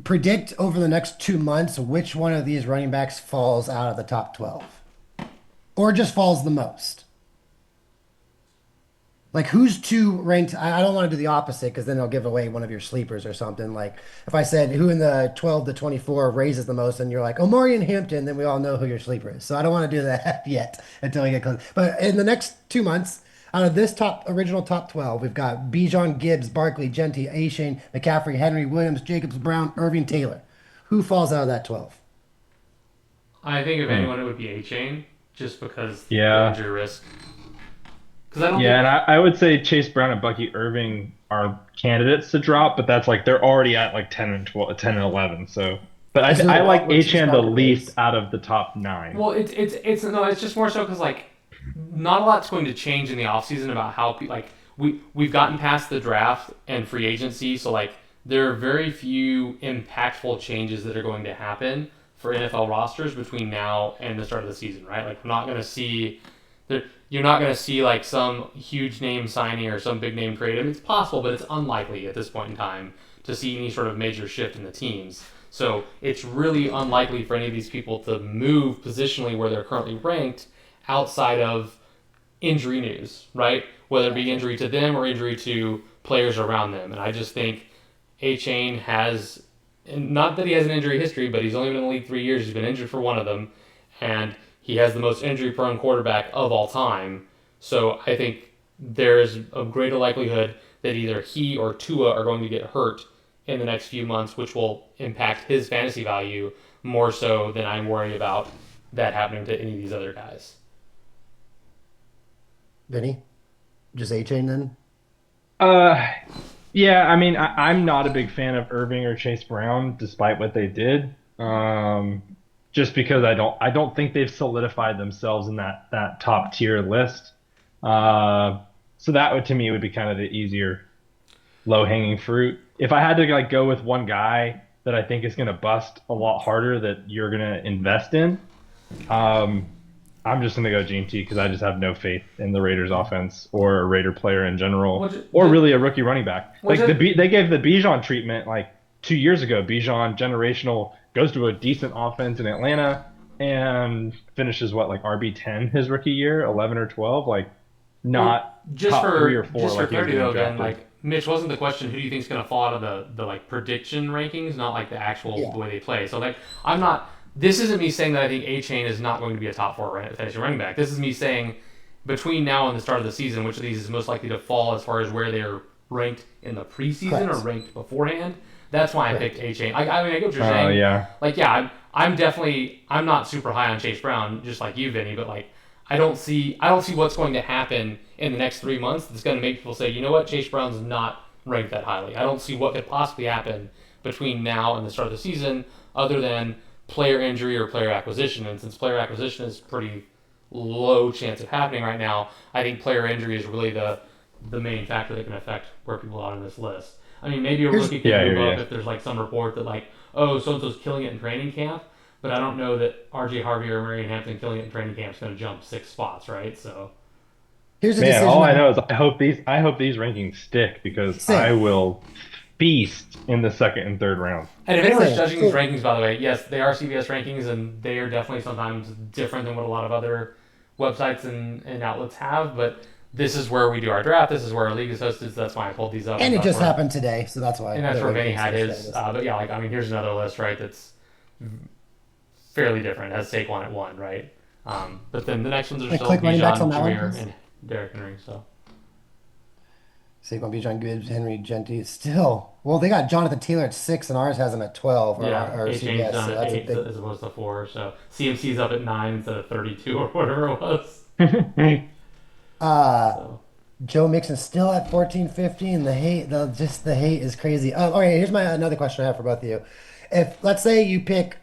predict over the next 2 months which one of these running backs falls out of the top 12 or just falls the most. Like who's two ranked? I don't want to do the opposite because then it'll give away one of your sleepers or something. Like if I said who in the 12 to 24 raises the most, and you're like Omari and Hampton, then we all know who your sleeper is. So I don't want to do that yet until we get close. But in the next 2 months, out of this original top 12, we've got Bijan, Gibbs, Barkley, Genty, Ashane, McCaffrey, Henry, Williams, Jacobs, Brown, Irving, Taylor. Who falls out of that 12? I think if anyone, it would be A-Chain, just because the Yeah. injury risk. Because I don't Yeah, think and I would say Chase Brown and Bucky Irving are candidates to drop, but that's like they're already at like 10 and 12, 10 and 11. So, but Is there I a like what's his Achan the market least rates? out of the top 9. Well, it's no, it's just more so because like not a lot's going to change in the offseason about how like we've gotten past the draft and free agency, so like there are very few impactful changes that are going to happen for NFL rosters between now and the start of the season, right? Like we're not going to see there. You're not going to see like some huge name signing or some big name trade. I mean, it's possible, but it's unlikely at this point in time to see any sort of major shift in the teams. So it's really unlikely for any of these people to move positionally where they're currently ranked outside of injury news, right? Whether it be injury to them or injury to players around them. And I just think A-Chain has, and not that he has an injury history, but he's only been in the league 3 years. He's been injured for one of them. And he has the most injury-prone quarterback of all time. So I think there's a greater likelihood that either he or Tua are going to get hurt in the next few months, which will impact his fantasy value more so than I'm worried about that happening to any of these other guys. Vinny? Just A-Chain then? Uh, yeah, I mean, I'm not a big fan of Irving or Chase Brown, despite what they did. Just because I don't think they've solidified themselves in that top tier list. So that would to me would be kind of the easier low hanging fruit. If I had to like go with one guy that I think is going to bust a lot harder that you're going to invest in, um, I'm just going to go Gene T because I just have no faith in the Raiders offense or a Raider player in general, or really a rookie running back. Like they gave the Bijan treatment like 2 years ago. Bijan generational goes to a decent offense in Atlanta and finishes what like RB10 his rookie year, 11 or 12, like not just top for 3 or 4 just for like he was clarity being though, then drafted. like Mitch, wasn't the question who do you think is going to fall out of the like prediction rankings, not like the actual Yeah. the way they play. So like I'm not. This isn't me saying that I think A-Chain is not going to be a top 4 fantasy running back. This is me saying between now and the start of the season, which of these is most likely to fall as far as where they're ranked in the preseason or Correct. ranked beforehand. That's why I Correct. picked A-Chain. I mean, I get what you're Oh saying. yeah. Like, yeah, I'm definitely I'm not super high on Chase Brown, just like you, Vinny. But like, I don't see what's going to happen in the next 3 months that's going to make people say, you know what, Chase Brown's not ranked that highly. I don't see what could possibly happen between now and the start of the season, other than player injury or player acquisition. And since player acquisition is pretty low chance of happening right now, I think player injury is really the main factor that can affect where people are on this list. I mean, maybe a Here's rookie could Yeah, move yeah, up yeah. if there's like some report that like, oh, so and so's killing it in training camp. But I don't know that RJ Harvey or Marion Hampton killing it in training camp is going to jump 6 spots, right? So Here's a Man, decision all I I know is I hope these rankings stick because I same. will feast in the second and third round. And if anyone's Same. judging these rankings, by the way, yes, they are CBS rankings, and they are definitely sometimes different than what a lot of other websites and outlets have. But this is where we do our draft. This is where our league is hosted. So that's why I pulled these up. And it that's just where, happened today, so that's why. and that's where Vinny had his. Status. But yeah, like I mean, here's another list, right? That's fairly different. It has Saquon at 1, right? But then the next ones are Like, still click running backs on Bijan, that one, Jameer, please. and Derrick Henry. So Saquon, Bijan, Gibbs, Henry, Genti. Still, well, they got Jonathan Taylor at 6, and ours has him at 12. yeah, Or it changed CBS, on so at that's a 8 big. as opposed to 4. So CMC's up at 9 instead of 32 or whatever it was. Uh, So. Joe Mixon still at 14, 15. The hate, the hate is crazy. All right, here's another question I have for both of you. If let's say you pick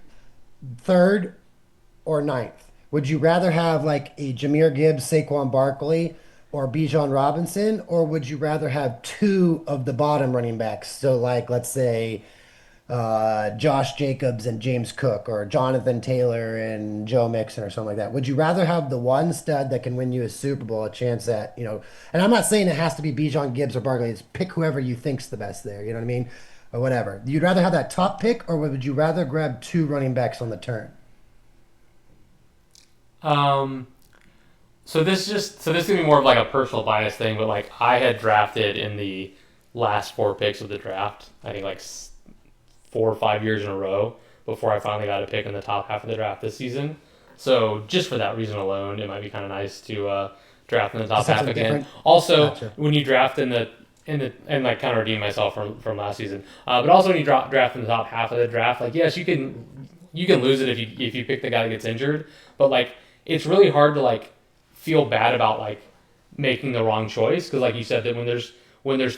third or ninth, would you rather have like a Jameer Gibbs, Saquon Barkley, or Bijan Robinson, or would you rather have two of the bottom running backs? So like let's say Josh Jacobs and James Cook, or Jonathan Taylor and Joe Mixon, or something like that. Would you rather have the one stud that can win you a Super Bowl, a chance at, and I'm not saying it has to be Bijan Gibbs or Barkley, it's pick whoever you think's the best there, you know what I mean? Or whatever. You'd rather have that top pick, or would you rather grab two running backs on the turn? So this is gonna be more of like a personal bias thing, but like I had drafted in the last 4 picks of the draft. I think like 4 or 5 years in a row before I finally got a pick in the top half of the draft this season. So just for that reason alone, it might be kind of nice to draft in the top half again. Also, Gotcha. when you draft in the and like kind of redeem myself from last season, but also when you draft in the top half of the draft, like yes, you can lose it if you pick the guy that gets injured, but like it's really hard to like feel bad about like making the wrong choice, because like you said, that when there's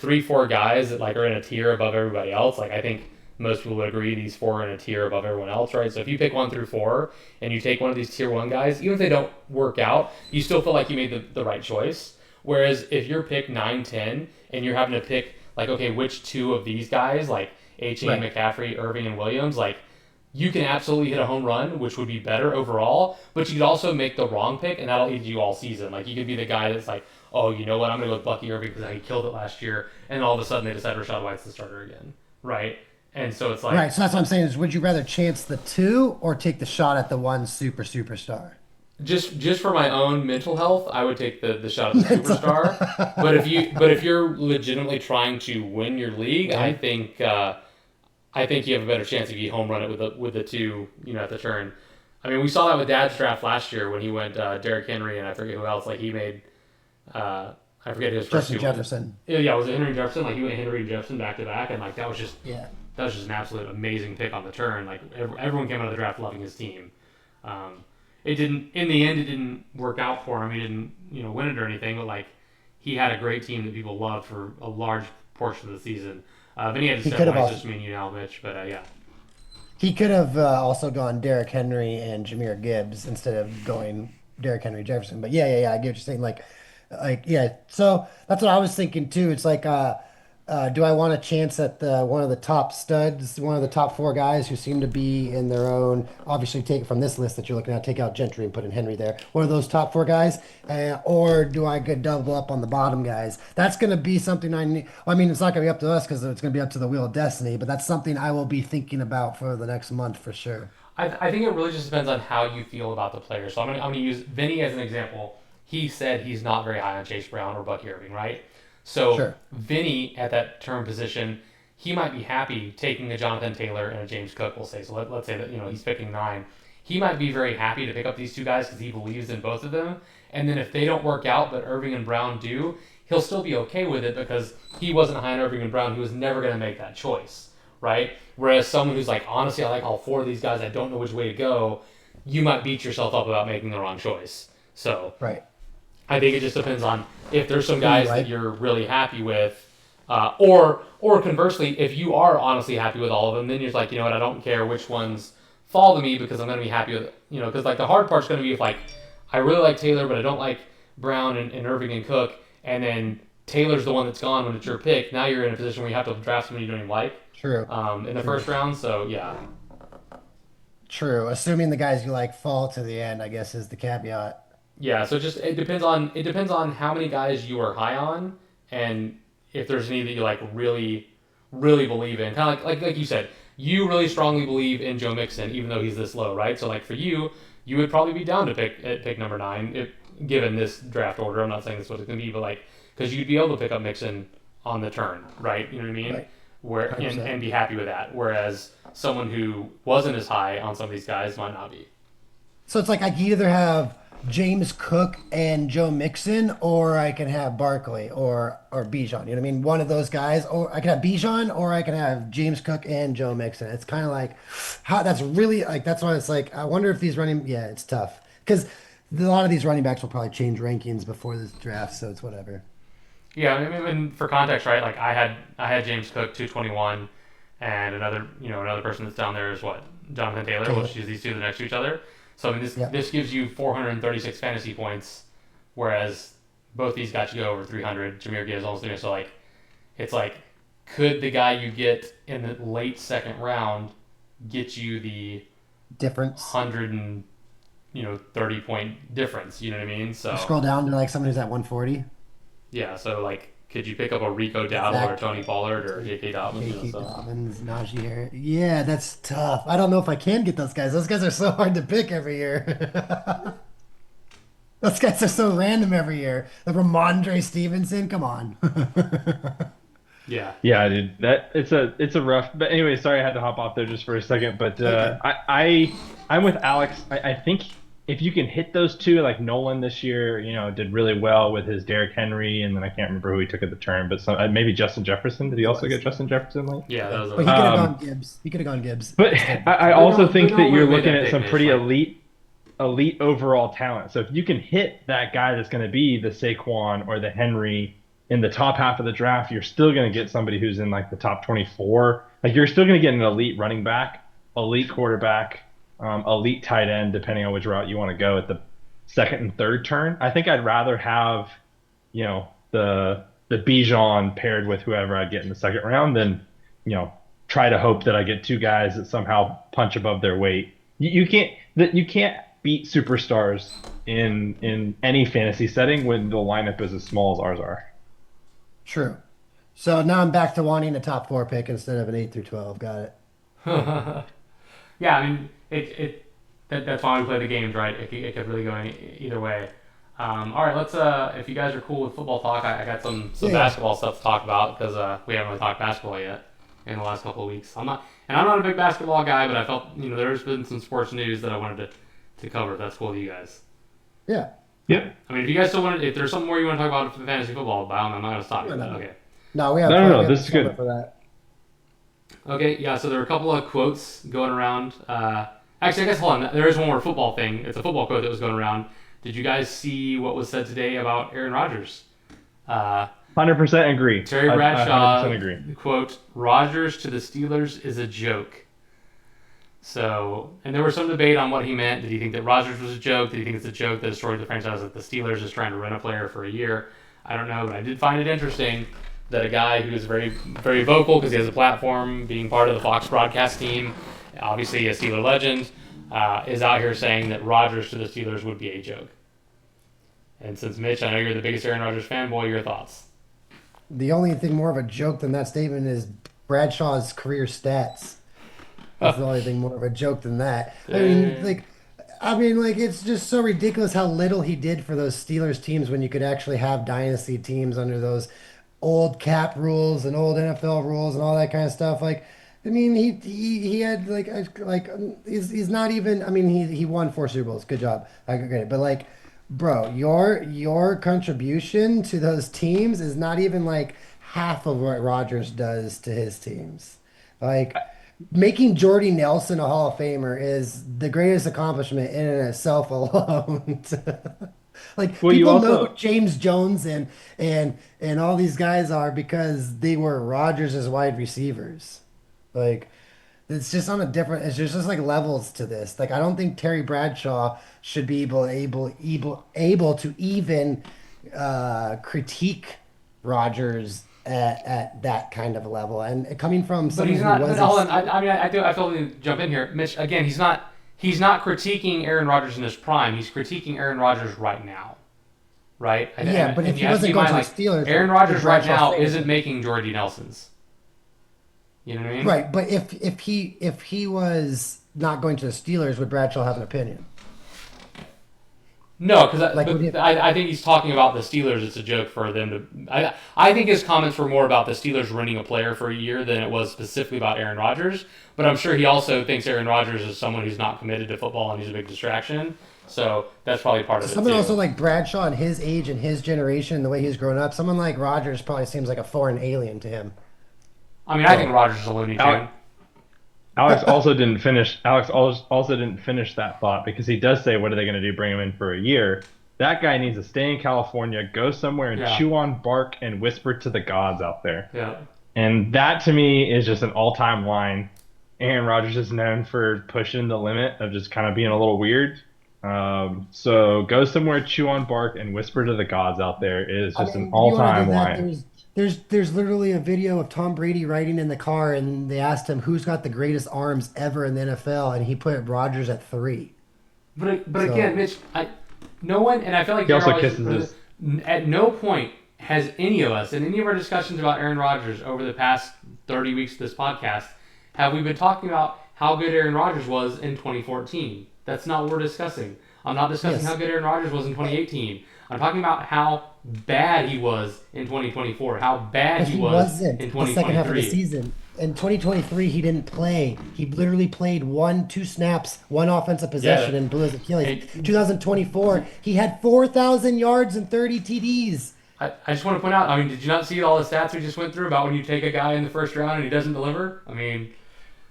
3-4 guys that like are in a tier above everybody else, like I think most people would agree these 4 are in a tier above everyone else, right? So if you pick 1 through 4 and you take one of these tier 1 guys, even if they don't work out, you still feel like you made the right choice. Whereas if you're pick 9, 10 and you're having to pick like, okay, which 2 of these guys, like H.A., Right. McCaffrey, Irving, and Williams, like you can absolutely hit a home run, which would be better overall, but you could also make the wrong pick, and that'll eat you all season. Like, you could be the guy that's like, oh, you know what, I'm going to go with Bucky Irving because he killed it last year, and all of a sudden they decide Rashad White's the starter again, right? And so it's like, Right, so that's what I'm saying is, would you rather chance the 2 or take the shot at the one superstar? just for my own mental health, I would take the shot at the superstar. But if you're legitimately trying to win your league, I think you have a better chance if you home run it with the 2, at the turn. I mean, we saw that with Dad's draft last year when he went Derrick Henry and I forget who else. Like he made, I forget his first Justin 2. Jefferson. Yeah, was it Henry Jefferson? Like he went Henry Jefferson back to back, and like that was just Yeah. an absolute amazing pick on the turn. Like everyone came out of the draft loving his team. It didn't work out for him. He didn't win it or anything, but like he had a great team that people loved for a large portion of the season. Then he had to He step could have away, also- just me and you now, Mitch. But yeah. He could have also gone Derrick Henry and Jameer Gibbs instead of going Derrick Henry Jefferson. But yeah, I get what you're saying. Yeah. So that's what I was thinking too. It's like, do I want a chance at one of the top studs, one of the top 4 guys who seem to be in their own? Obviously, take it from this list that you're looking at. Take out Gentry and put in Henry there. One of those top 4 guys, or do I go double up on the bottom guys? That's going to be something I need. I mean, it's not going to be up to us because it's going to be up to the Wheel of Destiny. But that's something I will be thinking about for the next month for sure. I think it really just depends on how you feel about the player. So I'm gonna use Vinny as an example. He said he's not very high on Chase Brown or Bucky Irving, right? So Sure. Vinny at that turn position, he might be happy taking a Jonathan Taylor and a James Cook, we'll say. So let's say that he's picking 9. He might be very happy to pick up these 2 guys because he believes in both of them. And then if they don't work out, but Irving and Brown do, he'll still be okay with it because he wasn't high on Irving and Brown. He was never going to make that choice, right? Whereas someone who's like, honestly, I like all 4 of these guys, I don't know which way to go, you might beat yourself up about making the wrong choice. So Right. I think it just depends on if there's some guys Right. that you're really happy with, or conversely, if you are honestly happy with all of them, then you're like, you know what, I don't care which ones fall to me because I'm going to be happy with, because like the hard part's going to be if like I really like Taylor, but I don't like Brown and Irving and Cook, and then Taylor's the one that's gone when it's your pick. Now you're in a position where you have to draft someone you don't even like. True. In the first round. So yeah. True. Assuming the guys you like fall to the end, I guess, is the caveat. Yeah, so it depends on how many guys you are high on, and if there's any that you like really really believe in. Kind of like you said, you really strongly believe in Joe Mixon, even though he's this low, right? So like for you, you would probably be down to pick number 9 if given this draft order. I'm not saying this is what it's gonna be, but like because you'd be able to pick up Mixon on the turn, right? You know what I mean? Right. Where and be happy with that. Whereas someone who wasn't as high on some of these guys might not be. So it's like I can either have James Cook and Joe Mixon, or I can have Barkley or Bijan. You know what I mean? One of those guys, or I can have Bijan, or I can have James Cook and Joe Mixon. It's kind of like how that's really like that's why it's like I wonder if these running. Yeah, it's tough because a lot of these running backs will probably change rankings before this draft, so it's whatever. Yeah, I mean, and for context, right? Like I had James Cook 221, and another person that's down there is what Jonathan Taylor. We'll just use these two next to each other. So I mean, this gives you 436 fantasy points, whereas both these guys you go over 300. Jahmyr Gibbs almost 300. So like, it's like, could the guy you get in the late second round get you the difference 30 point difference? You know what I mean? So you scroll down to like someone who's at 140. Yeah, so like, could you pick up a Rico Dowdle or Tony Pollard or J.K. Dobbins? J.K. Dobbins, Najee Harris. Yeah, that's tough. I don't know if I can get those guys. Those guys are so hard to pick every year. Those guys are so random every year. Like Ramondre Stevenson, come on. Yeah. Yeah, dude. It's a rough. But anyway, sorry I had to hop off there just for a second. But Okay. I'm with Alex. I think if you can hit those two, like Nolan this year, did really well with his Derrick Henry, and then I can't remember who he took at the turn, but maybe Justin Jefferson. Did he also get Justin Jefferson late? Yeah, that was. But he could have gone Gibbs. He could have gone Gibbs. But I also think that you're looking at some pretty like, elite overall talent. So if you can hit that guy that's going to be the Saquon or the Henry in the top half of the draft, you're still going to get somebody who's in like the top 24. Like you're still going to get an elite running back, elite quarterback, elite tight end, depending on which route you want to go at the second and third turn. I think I'd rather have, the Bijan paired with whoever I get in the second round than, try to hope that I get two guys that somehow punch above their weight. You can't beat superstars in any fantasy setting when the lineup is as small as ours are. True. So now I'm back to wanting a top 4 pick instead of an 8 through 12. Got it. Yeah, I mean, that's why we play the games, right? It could really go either way. All right, let's. If you guys are cool with football talk, I got some basketball stuff to talk about because we haven't really talked basketball yet in the last couple of weeks. I'm not a big basketball guy, but I felt there's been some sports news that I wanted to cover. If that's cool with you guys. Yeah. Yep. I mean, if you guys still if there's something more you want to talk about for fantasy football, by all means, I'm not going to stop you. No. Okay. No, we have. No. This is good for that. Okay, yeah, so there are a couple of quotes going around. Actually, I guess, hold on, there is one more football thing. It's a football quote that was going around. Did you guys see what was said today about Aaron Rodgers? 100% agree. Terry Bradshaw, 100% agree. Quote, Rodgers to the Steelers is a joke. So, and there was some debate on what he meant. Did he think that Rodgers was a joke? Did he think it's a joke that destroyed the franchise, that the Steelers is trying to rent a player for a year? I don't know, but I did find it interesting that a guy who is very, very vocal because he has a platform, being part of the Fox broadcast team, obviously a Steeler legend, is out here saying that Rodgers to the Steelers would be a joke. And since Mitch, I know you're the biggest Aaron Rodgers fanboy, your thoughts? The only thing more of a joke than that statement is Bradshaw's career stats. That's the only thing more of a joke than that. I mean, it's just so ridiculous how little he did for those Steelers teams when you could actually have dynasty teams under those old cap rules and old NFL rules and all that kind of stuff. Like, I mean, he had he's not even. I mean, he won 4 Super Bowls. Good job. I agree. But bro, your contribution to those teams is not even like half of what Rodgers does to his teams. Making Jordy Nelson a Hall of Famer is the greatest accomplishment in and of itself alone. People know who James Jones and all these guys are because they were Rodgers' wide receivers. It's just on a different. It's just like levels to this. I don't think Terry Bradshaw should be able to even critique Rodgers at that kind of a level, and coming from someone who wasn't. Hold on. I totally jump in here, Mitch. Again, he's not critiquing Aaron Rodgers in his prime. He's critiquing Aaron Rodgers right now, right? But if he wasn't going to the Steelers, Aaron Rodgers right now isn't making Jordy Nelsons. You know what I mean? Right, but if he was not going to the Steelers, would Bradshaw have an opinion? No, because Like, would he? I think he's talking about the Steelers. It's a joke for them to. I think his comments were more about the Steelers renting a player for a year than it was specifically about Aaron Rodgers. But I'm sure he also thinks Aaron Rodgers is someone who's not committed to football and he's a big distraction. So that's probably part of it Someone too. also like Bradshaw and his age and his generation, the way he's grown up. Someone like Rodgers probably seems like a foreign alien to him. I mean, I think Rodgers is a looney tune. Alex also didn't finish that thought because he does say, "What are they going to do? Bring him in for a year?" That guy needs to stay in California, go somewhere and Yeah. chew on bark and whisper to the gods out there. Yeah. And that to me is just an all-time line. Aaron Rodgers is known for pushing the limit of just kind of being a little weird. So go somewhere, chew on bark, and whisper to the gods out there is I just mean, an if you want to all-time do that, line. there's literally a video of Tom Brady riding in the car, and they asked him who's got the greatest arms ever in the NFL, and he put Rodgers at 3. But So again, Mitch, no one, and I feel like He you're also always, kisses his. at no point has any of us in any of our discussions about Aaron Rodgers over the past 30 weeks of this podcast have we been talking about how good Aaron Rodgers was in 2014. That's not what we're discussing. I'm not discussing how yes, good Aaron Rodgers was in 2018. I'm talking about how bad he was in 2024, how bad but he he was in wasn't the second half of the 2023. season. In 2023, he didn't play. He literally played 2 snaps, one offensive Yeah. possession, and blew his Achilles. Hey, 2024, he had 4,000 yards and 30 TDs. I just want to point out, I mean, did you not see all the stats we just went through about when you take a guy in the first round and he doesn't deliver? I mean,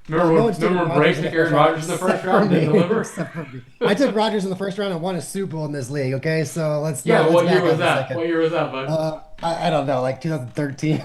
Well, no one's taking remember when Rodgers Bray in the took first Aaron round Rodgers in the except first for round and me. didn't deliver? Except for me. I took Rodgers in the first round and won a Super Bowl in this league. Okay, so let's Yeah, but let's what year back was up a that? second. What year was that, bud? I don't know, like 2013,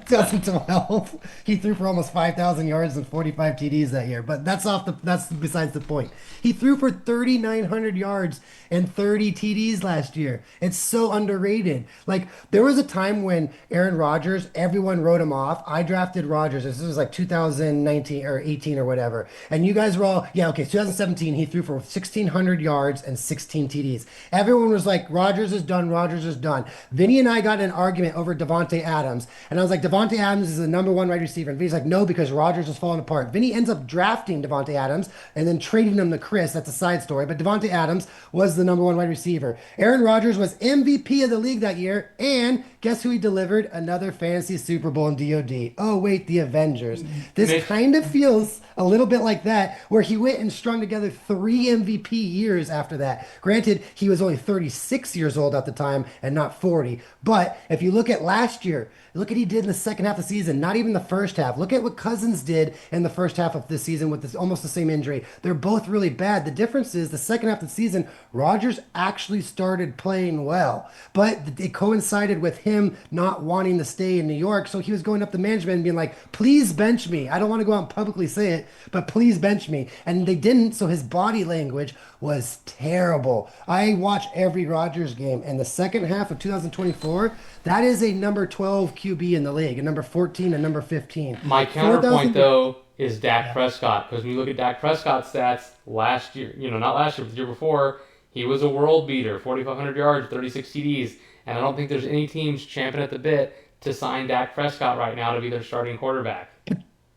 2012. He threw for almost 5,000 yards and 45 TDs that year. But that's besides the point. He threw for 3,900 yards and 30 TDs last year. It's so underrated. Like there was a time when Aaron Rodgers, everyone wrote him off. I drafted Rodgers. This was like 2019 or 18 or whatever. And you guys were all, yeah, okay, 2017, he threw for 1,600 yards and 16 TDs. Everyone was like, Rodgers is done. Rodgers is done. Vinny and I got in an argument over Devontae Adams. And I was like, Devontae Adams is the number one wide receiver. And Vinny's like, no, because Rodgers is falling apart. Vinny ends up drafting Devontae Adams and then trading him to Chris. That's a side story. But Devontae Adams was the number one wide receiver. Aaron Rodgers was MVP of the league that year. And guess who he delivered? Another fantasy Super Bowl in DoD. Oh, wait, the Avengers. This Mitch, kind of feels a little bit like that, where he went and strung together 3 MVP years after that. Granted, he was only 36 years old at the time and not 40. But if you look at last year, look at what he did in the second half of the season, not even the first half. Look at what Cousins did in the first half of this season with almost the same injury. They're both really bad. The difference is the second half of the season, Rodgers actually started playing well, but it coincided with him not wanting to stay in New York. So he was going up to management and being like, please bench me. I don't want to go out and publicly say it, but please bench me. And they didn't. So his body language was terrible. I watch every Rodgers game, and the second half of 2024, that is a number 12 QB in the league, a number 14 and number 15. my 4,000. counterpoint, though, is Dak Yeah. Prescott. Because when you look at Dak Prescott's stats last year, not last year, but the year before, he was a world beater, 4,500 yards, 36 TDs. And I don't think there's any teams champing at the bit to sign Dak Prescott right now to be their starting quarterback.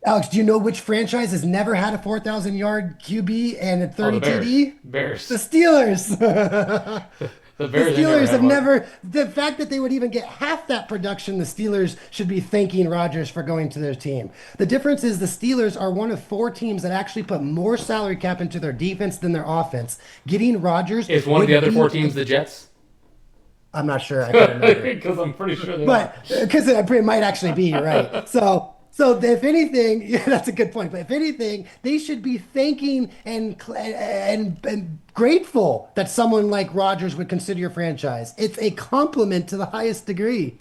Alex, do you know which franchise has never had a 4,000 yard QB and a Oh, the 30 Bears. TD? Bears. The Steelers. The The Bears, they never Steelers had have one. never, the fact that they would even get half that production, the Steelers should be thanking Rodgers for going to their team. The difference is the Steelers are one of 4 teams that actually put more salary cap into their defense than their offense. Getting Rodgers Is one of the would other be- 4 teams the Jets? I'm not sure. I can't remember. Because I'm pretty sure they are. But because it might actually be, you're right. So if anything, yeah, that's a good point. But if anything, they should be thanking and grateful that someone like Rodgers would consider your franchise. It's a compliment to the highest degree.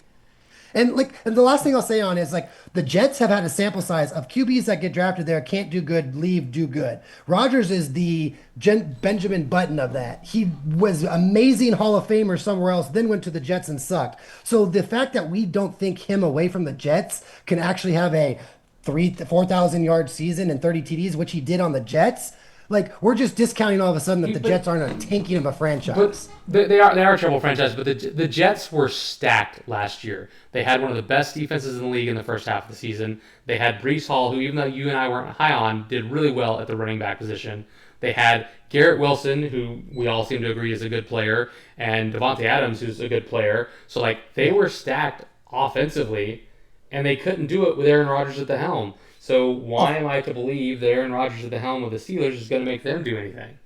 And the last thing I'll say on is like the Jets have had a sample size of QBs that get drafted there, can't do good, leave, do good. Rodgers is the Benjamin Button of that. He was amazing Hall of Famer somewhere else, then went to the Jets and sucked. So the fact that we don't think him away from the Jets can actually have a 4,000 yard season and 30 TDs, which he did on the Jets. Like we're just discounting all of a sudden that the But- Jets aren't a tanking of a But franchise. they are a trouble franchise. But the Jets were stacked last year. They had one of the best defenses in the league in the first half of the season. They had Brees Hall, who even though you and I weren't high on, did really well at the running back position. They had Garrett Wilson, who we all seem to agree is a good player, and Devontae Adams, who's a good player. So like they were stacked offensively, and they couldn't do it with Aaron Rodgers at the helm. So why am I to believe that Aaron Rodgers at the helm of the Steelers is going to make them do anything?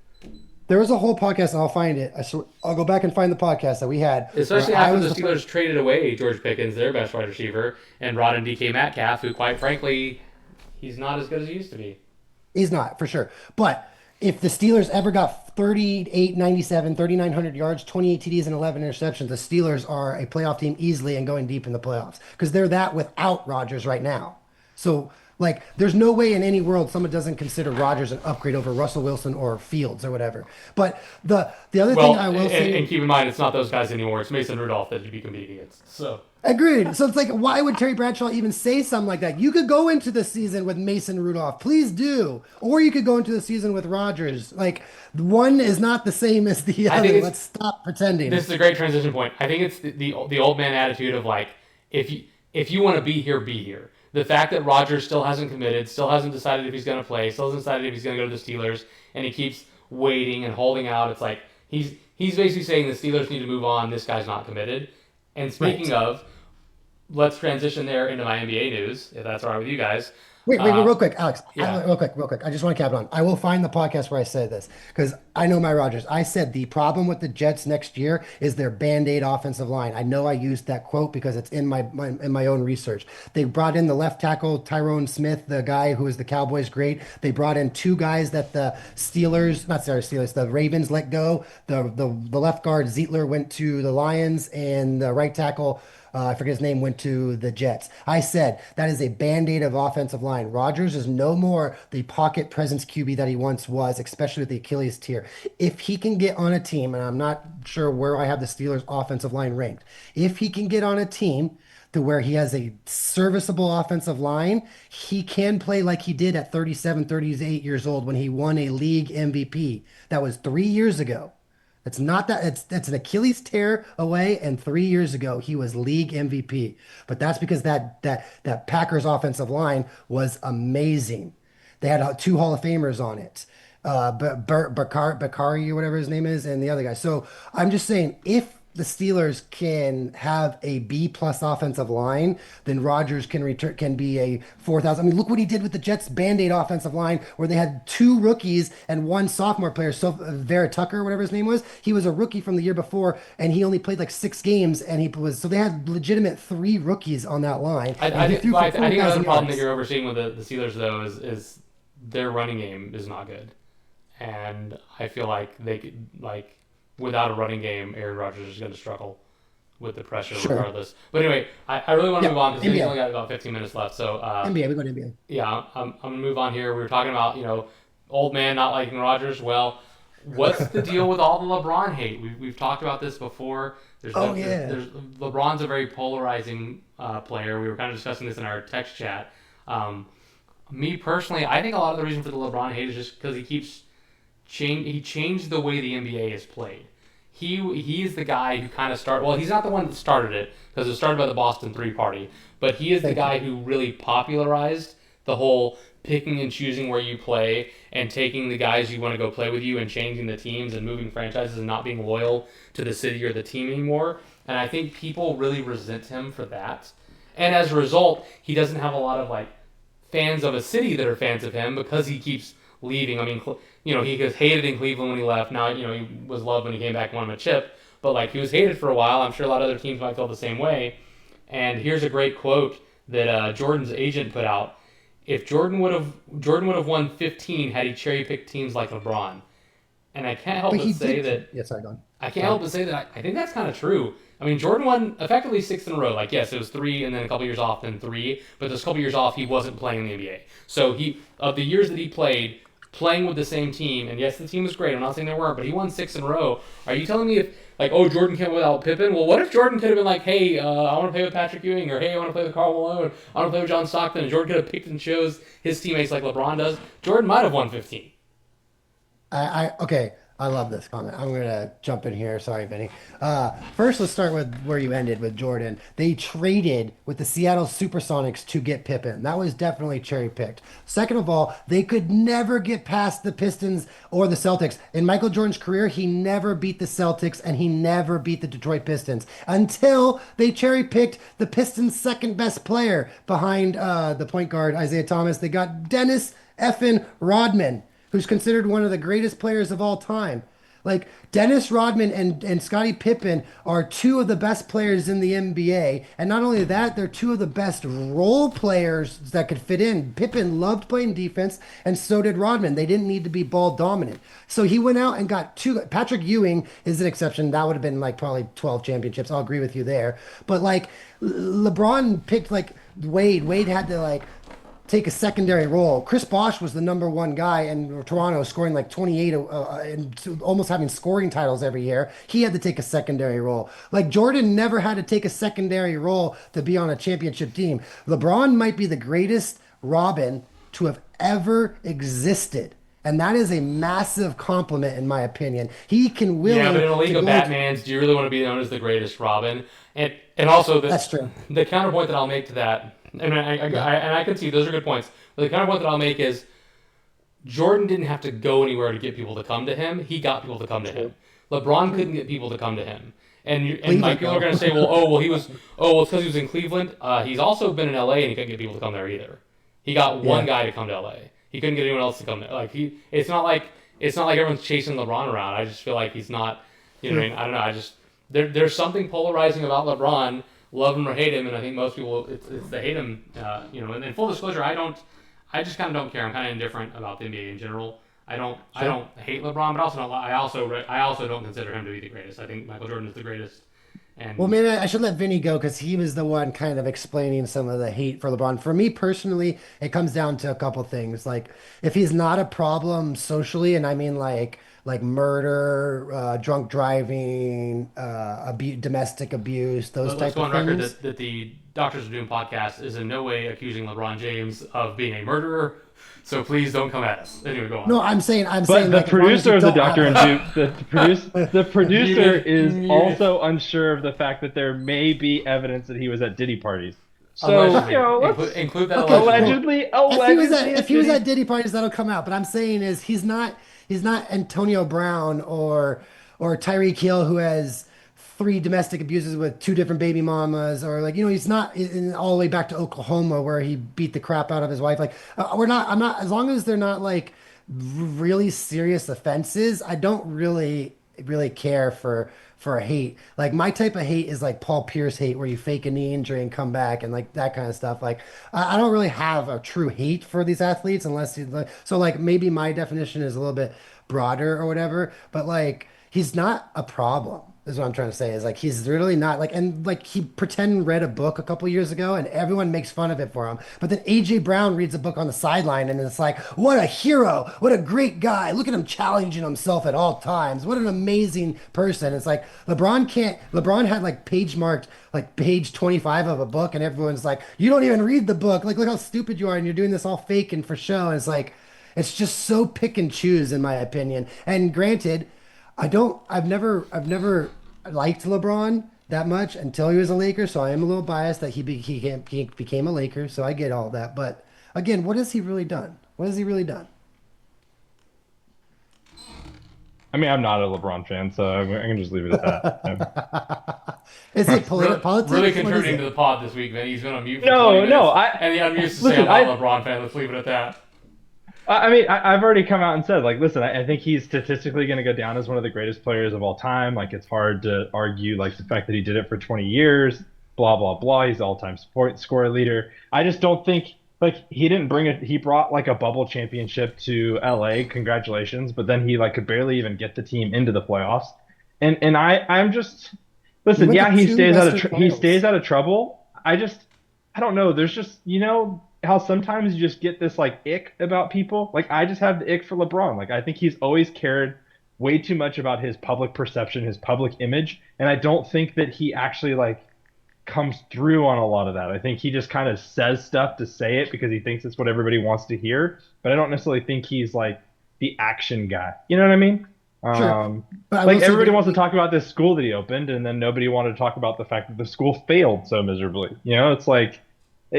There was a whole podcast, and I'll find it. I'll go back and find the podcast that we had. Especially where I after was the Steelers traded away George Pickens, their best wide receiver, and brought in DK Metcalf, who, quite frankly, he's not as good as he used to be. He's not, for sure. But if the Steelers ever got 38-97, 3,900 yards, 28 TDs, and 11 interceptions, the Steelers are a playoff team easily and going deep in the playoffs because they're that without Rodgers right now. So, like, there's no way in any world someone doesn't consider Rodgers an upgrade over Russell Wilson or Fields or whatever. But the other Well, thing I will say, and keep in mind, it's not those guys anymore. It's Mason Rudolph that you'd be competing against. So agreed. So it's like, why would Terry Bradshaw even say something like that? You could go into the season with Mason Rudolph, please do, or you could go into the season with Rodgers. Like, one is not the same as the I think other. Let's stop pretending. this is a great transition point. I think it's the old man attitude of like, if you want to be here, be here. The fact that Rodgers still hasn't committed, still hasn't decided if he's going to play, still hasn't decided if he's going to go to the Steelers, and he keeps waiting and holding out. It's like he's basically saying the Steelers need to move on. This guy's not committed. And speaking of, let's transition there into my NBA news, if that's all right with you guys. Wait, real quick, Alex. Yeah. Real quick. I just want to cap it on. I will find the podcast where I said this because I know my Rodgers. I said the problem with the Jets next year is their Band-Aid offensive line. I know I used that quote because it's in my own research. They brought in the left tackle Tyrone Smith, the guy who is the Cowboys great. They brought in two guys that the the Ravens let go. The left guard Zietler went to the Lions, and the right tackle. I forget his name, went to the Jets. I said that is a band-aid of offensive line. Rodgers is no more the pocket presence QB that he once was, especially with the Achilles tear. If he can get on a team, and I'm not sure where I have the Steelers' offensive line ranked, if he can get on a team to where he has a serviceable offensive line, he can play like he did at 37, 38 years old when he won a league MVP. That was 3 years ago. It's not that that's an Achilles tear away, and 3 years ago he was league MVP. But that's because that Packers offensive line was amazing. They had two Hall of Famers on it, Bakari or whatever his name is, and the other guy. So I'm just saying, if the Steelers can have a B plus offensive line, then Rodgers can be a 4,000. I mean, look what he did with the Jets Band-Aid offensive line, where they had two rookies and one sophomore player, Vera Tucker, whatever his name was. He was a rookie from the year before, and he only played like 6 games, and so they had legitimate 3 rookies on that line. I think another problem that you're overseeing with the Steelers though is their running game is not good, and I feel like they could without a running game, Aaron Rodgers is going to struggle with the pressure regardless. But anyway, I really want to move on because we've only got about 15 minutes left. So NBA, we go to NBA. Yeah, I'm going to move on here. We were talking about, old man not liking Rodgers. Well, what's the deal with all the LeBron hate? We've talked about this before. LeBron's a very polarizing player. We were kind of discussing this in our text chat. Me personally, I think a lot of the reason for the LeBron hate is just because he changed the way the NBA is played. He's the guy who kind of started. Well, he's not the one that started it because it started by the Boston 3 party, but he is the guy who really popularized the whole picking and choosing where you play and taking the guys you want to go play with you and changing the teams and moving franchises and not being loyal to the city or the team anymore. And I think people really resent him for that. And as a result, he doesn't have a lot of fans of a city that are fans of him because he keeps leaving. I mean, he was hated in Cleveland when he left. Now, he was loved when he came back and won him a chip. But, he was hated for a while. I'm sure a lot of other teams might feel the same way. And here's a great quote that Jordan's agent put out. If Jordan would have won 15 had he cherry-picked teams like LeBron. And I can't help but say that... Yeah, sorry, go on. I can't help but say that I think that's kind of true. I mean, Jordan won effectively 6 in a row. Yes, it was 3 and then a couple years off, then 3. But those couple years off, he wasn't playing in the NBA. So of the years that he played... playing with the same team, and yes, the team was great. I'm not saying they weren't, but he won 6 in a row. Are you telling me if, Jordan can't without Pippen? Well, what if Jordan could have been like, hey, I want to play with Patrick Ewing, or hey, I want to play with Karl Malone, I want to play with John Stockton, and Jordan could have picked and chose his teammates like LeBron does? Jordan might have won 15. Okay, I love this comment. I'm gonna jump in here. Sorry, Vinny. First, let's start with where you ended with Jordan. They traded with the Seattle Supersonics to get Pippen. That was definitely cherry picked. Second of all, they could never get past the Pistons or the Celtics. In Michael Jordan's career, he never beat the Celtics and he never beat the Detroit Pistons until they cherry picked the Pistons' second best player behind the point guard Isaiah Thomas. They got Dennis effin Rodman, who's considered one of the greatest players of all time. Like Dennis Rodman and Scottie Pippen are two of the best players in the NBA. And not only that, they're two of the best role players that could fit in. Pippen loved playing defense, and so did Rodman. They didn't need to be ball dominant. So he went out and got two. Patrick Ewing is an exception. That would have been like probably 12 championships. I'll agree with you there. But like LeBron picked like Wade. Wade had to like take a secondary role. Chris Bosh was the number one guy in Toronto, scoring like 28 and almost having scoring titles every year. He had to take a secondary role. Like Jordan never had to take a secondary role to be on a championship team. LeBron might be the greatest Robin to have ever existed. And that is a massive compliment, in my opinion. He can willing Yeah, but in a to league of go into, Batmans, do you really want to be known as the greatest Robin? And also that's true. the counterpoint that I'll make to that, and Yeah. and I can see those are good points. But the counterpoint that I'll make is Jordan didn't have to go anywhere to get people to come to him. He got people to come to him. True. LeBron couldn't get people to come to him. And like Cleveland, people are though. going to say, well, it's because he was in Cleveland. He's also been in LA and he couldn't get people to come there either. He got one Yeah. guy to come to LA. He couldn't get anyone else to come there. Like it's not like everyone's chasing LeBron around. I just feel like he's not. You know what I mean? I don't know. I just there's something polarizing about LeBron. Love him or hate him, and I think most people it's the hate him. And in full disclosure, I don't. I just kind of don't care. I'm kind of indifferent about the NBA in general. I Sure. don't hate LeBron, but also don't. I also don't consider him to be the greatest. I think Michael Jordan is the greatest. Well, And maybe I should let Vinny go because he was the one kind of explaining some of the hate for LeBron. For me personally, it comes down to a couple things. Like if he's not a problem socially, and I mean like murder, drunk driving, domestic abuse, those let's type go of on record things. that the Doctors of Doom podcast is in no way accusing LeBron James of being a murderer. So please don't come at us. Anyway, go on. No, I'm But saying the like as long as producer you of the don't have Doctor and like Duke, the producer Muted, is muted. also unsure of the fact that there may be evidence that he was at Diddy parties. So, Allegedly, let's include that okay, allegedly. well, allegedly if at he was Diddy. at Diddy parties, that'll come out. But I'm saying is he's not Antonio Brown or Tyreek Hill who has three domestic abuses with two different baby mamas or like he's not all the way back to Oklahoma where he beat the crap out of his wife. Like we're not I'm not as long as they're not like really serious offenses. I don't really care for hate. Like my type of hate is like Paul Pierce hate, where you fake a knee injury and come back and like that kind of stuff. Like I don't really have a true hate for these athletes unless you like. So like maybe my definition is a little bit broader or whatever. But like he's not a problem. Is what I'm trying to say. Is like he's really not like and like he pretend read a book a couple years ago and everyone makes fun of it for him. But then AJ Brown reads a book on the sideline and it's like, what a hero, what a great guy. Look at him challenging himself at all times. What an amazing person. It's like LeBron had like page marked like page 25 of a book and everyone's like, you don't even read the book. Like look how stupid you are and you're doing this all fake and for show. And it's like it's just so pick and choose in my opinion. And granted, I've never liked LeBron that much until he was a Laker, so I am a little biased that he became a Laker, so I get all that. But again, what has he really done? What has he really done? I mean, I'm not a LeBron fan, so I can just leave it at that. Is it Really, politics? really What is contributing to it? the pod this week, man. He's been on mute for 20 No, minutes. no, I And the unmute to say listen. I'm not a LeBron fan. Let's leave it at that. I mean, I've already come out and said, like, listen, I think he's statistically going to go down as one of the greatest players of all time. Like, it's hard to argue, like, the fact that he did it for 20 years, blah, blah, blah. He's all-time support scorer leader. I just don't think, like, he didn't bring it. He brought, like, a bubble championship to LA. Congratulations. But then he, like, could barely even get the team into the playoffs. And I'm just, He listen, went to yeah, he two stays out of, Western he Finals. stays out of trouble. I don't know. There's just, how sometimes you just get this like ick about people. Like I just have the ick for LeBron. Like I think he's always cared way too much about his public perception, his public image, and I don't think that he actually like comes through on a lot of that. I think he just kind of says stuff to say it because he thinks it's what everybody wants to hear, but I don't necessarily think he's like the action guy. You know what I mean? Sure. But I Like will say everybody that wants to talk about this school that he opened, and then nobody wanted to talk about the fact that the school failed so miserably. You know, it's like,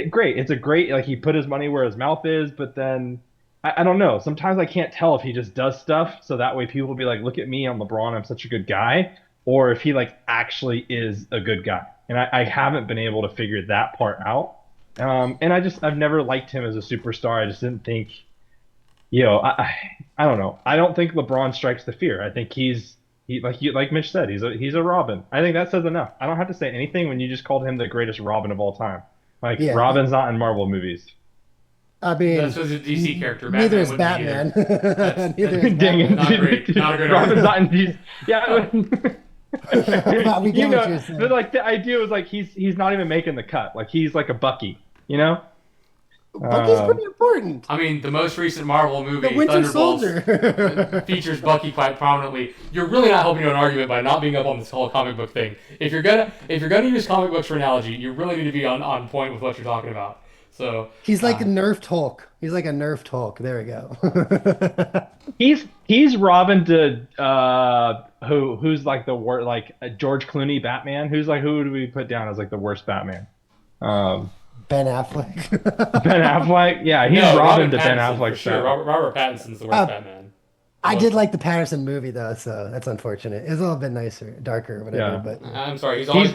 great. It's a great, like he put his money where his mouth is, but then I don't know. Sometimes I can't tell if he just does stuff so that way people will be like, look at me, I'm LeBron, I'm such a good guy, or if he like actually is a good guy. And I haven't been able to figure that part out. And I've never liked him as a superstar. I just didn't think, I don't know. I don't think LeBron strikes the fear. I think like Mitch said, he's a Robin. I think that says enough. I don't have to say anything when you just called him the greatest Robin of all time. Like yeah. Robin's not in Marvel movies. I mean, That's was a DC character. neither is Batman. Batman. Neither is Dang it. Batman. Not a great Robin's argument. not in these. Yeah. But we get what you're saying. But like the idea was like he's not even making the cut. Like he's like a Bucky, you know? Bucky's pretty important. I mean, the most recent Marvel movie, The Winter Thunderbolts, Soldier. features Bucky quite prominently. You're really not helping to an argument by not being up on this whole comic book thing. If you're gonna use comic books for analogy, you really need to be on point with what you're talking about. So He's like a nerfed Hulk. He's like a nerfed Hulk. There we go. He's Robin to who's like the worst, like George Clooney Batman. Who do we put down as like the worst Batman? Ben Affleck. Ben Affleck. Yeah, he's no, Robin Robert to Ben Pattinson, for Affleck. sure. Robert Pattinson's the worst Batman. I did like the Patterson movie though, so that's unfortunate. It was a little bit nicer, darker, whatever. Yeah. But I'm sorry. He's He's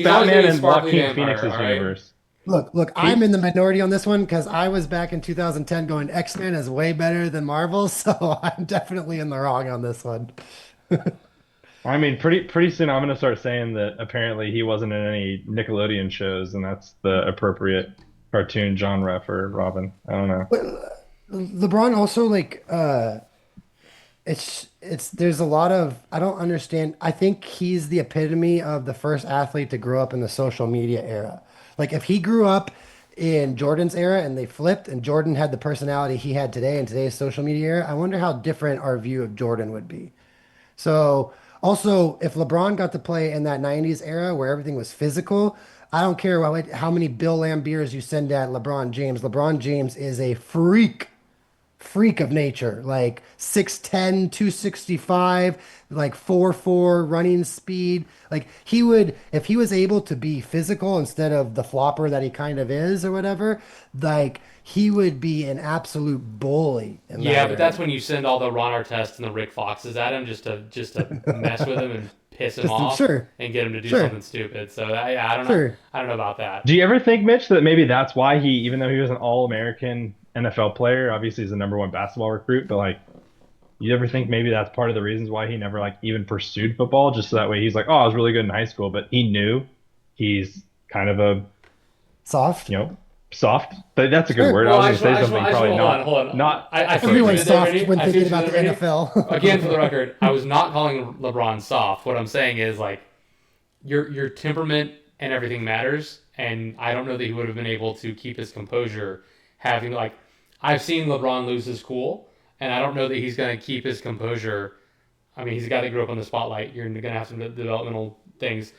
Batman in Sparkly Joaquin Vampire, Phoenix's all right? universe. look, I'm in the minority on this one because I was back in 2010 going X-Men is way better than Marvel, so I'm definitely in the wrong on this one. I mean, pretty soon I'm gonna start saying that apparently he wasn't in any Nickelodeon shows, and that's the appropriate cartoon genre for Robin. I don't know. LeBron also like it's there's a lot of I don't understand. I think he's the epitome of the first athlete to grow up in the social media era. Like if he grew up in Jordan's era and they flipped and Jordan had the personality he had today in today's social media era, I wonder how different our view of Jordan would be. So also, if LeBron got to play in that 90s era where everything was physical, I don't care how many Bill Lambiers you send at LeBron James. LeBron James is a freak of nature, like 6'10", 265, like 4'4" running speed. Like he would, if he was able to be physical instead of the flopper that he kind of is or whatever, like he would be an absolute bully. Yeah, but that's when you send all the Ron Artest and the Rick Foxes at him just to mess with him and piss him off sure. and get him to do Sure. something stupid. So I don't know. Sure. I don't know about that. Do you ever think, Mitch, that maybe that's why even though he was an All-American NFL player, obviously he's the number one basketball recruit, but like, you ever think maybe that's part of the reasons why he never like even pursued football, just so that way he's like, oh, I was really good in high school, but he knew he's kind of a Soft. soft. But that's a good word. Well, I was gonna say something probably hold on. not. I see what you Everyone's did there, soft Randy. when I see thinking what you about the did there, Randy. NFL. Again, for the record, I was not calling LeBron soft. What I'm saying is like your temperament and everything matters, and I don't know that he would have been able to keep his composure having like I've seen LeBron lose his cool, and I don't know that he's going to keep his composure. I mean, he's a guy that grew up on the spotlight. You're going to have some developmental things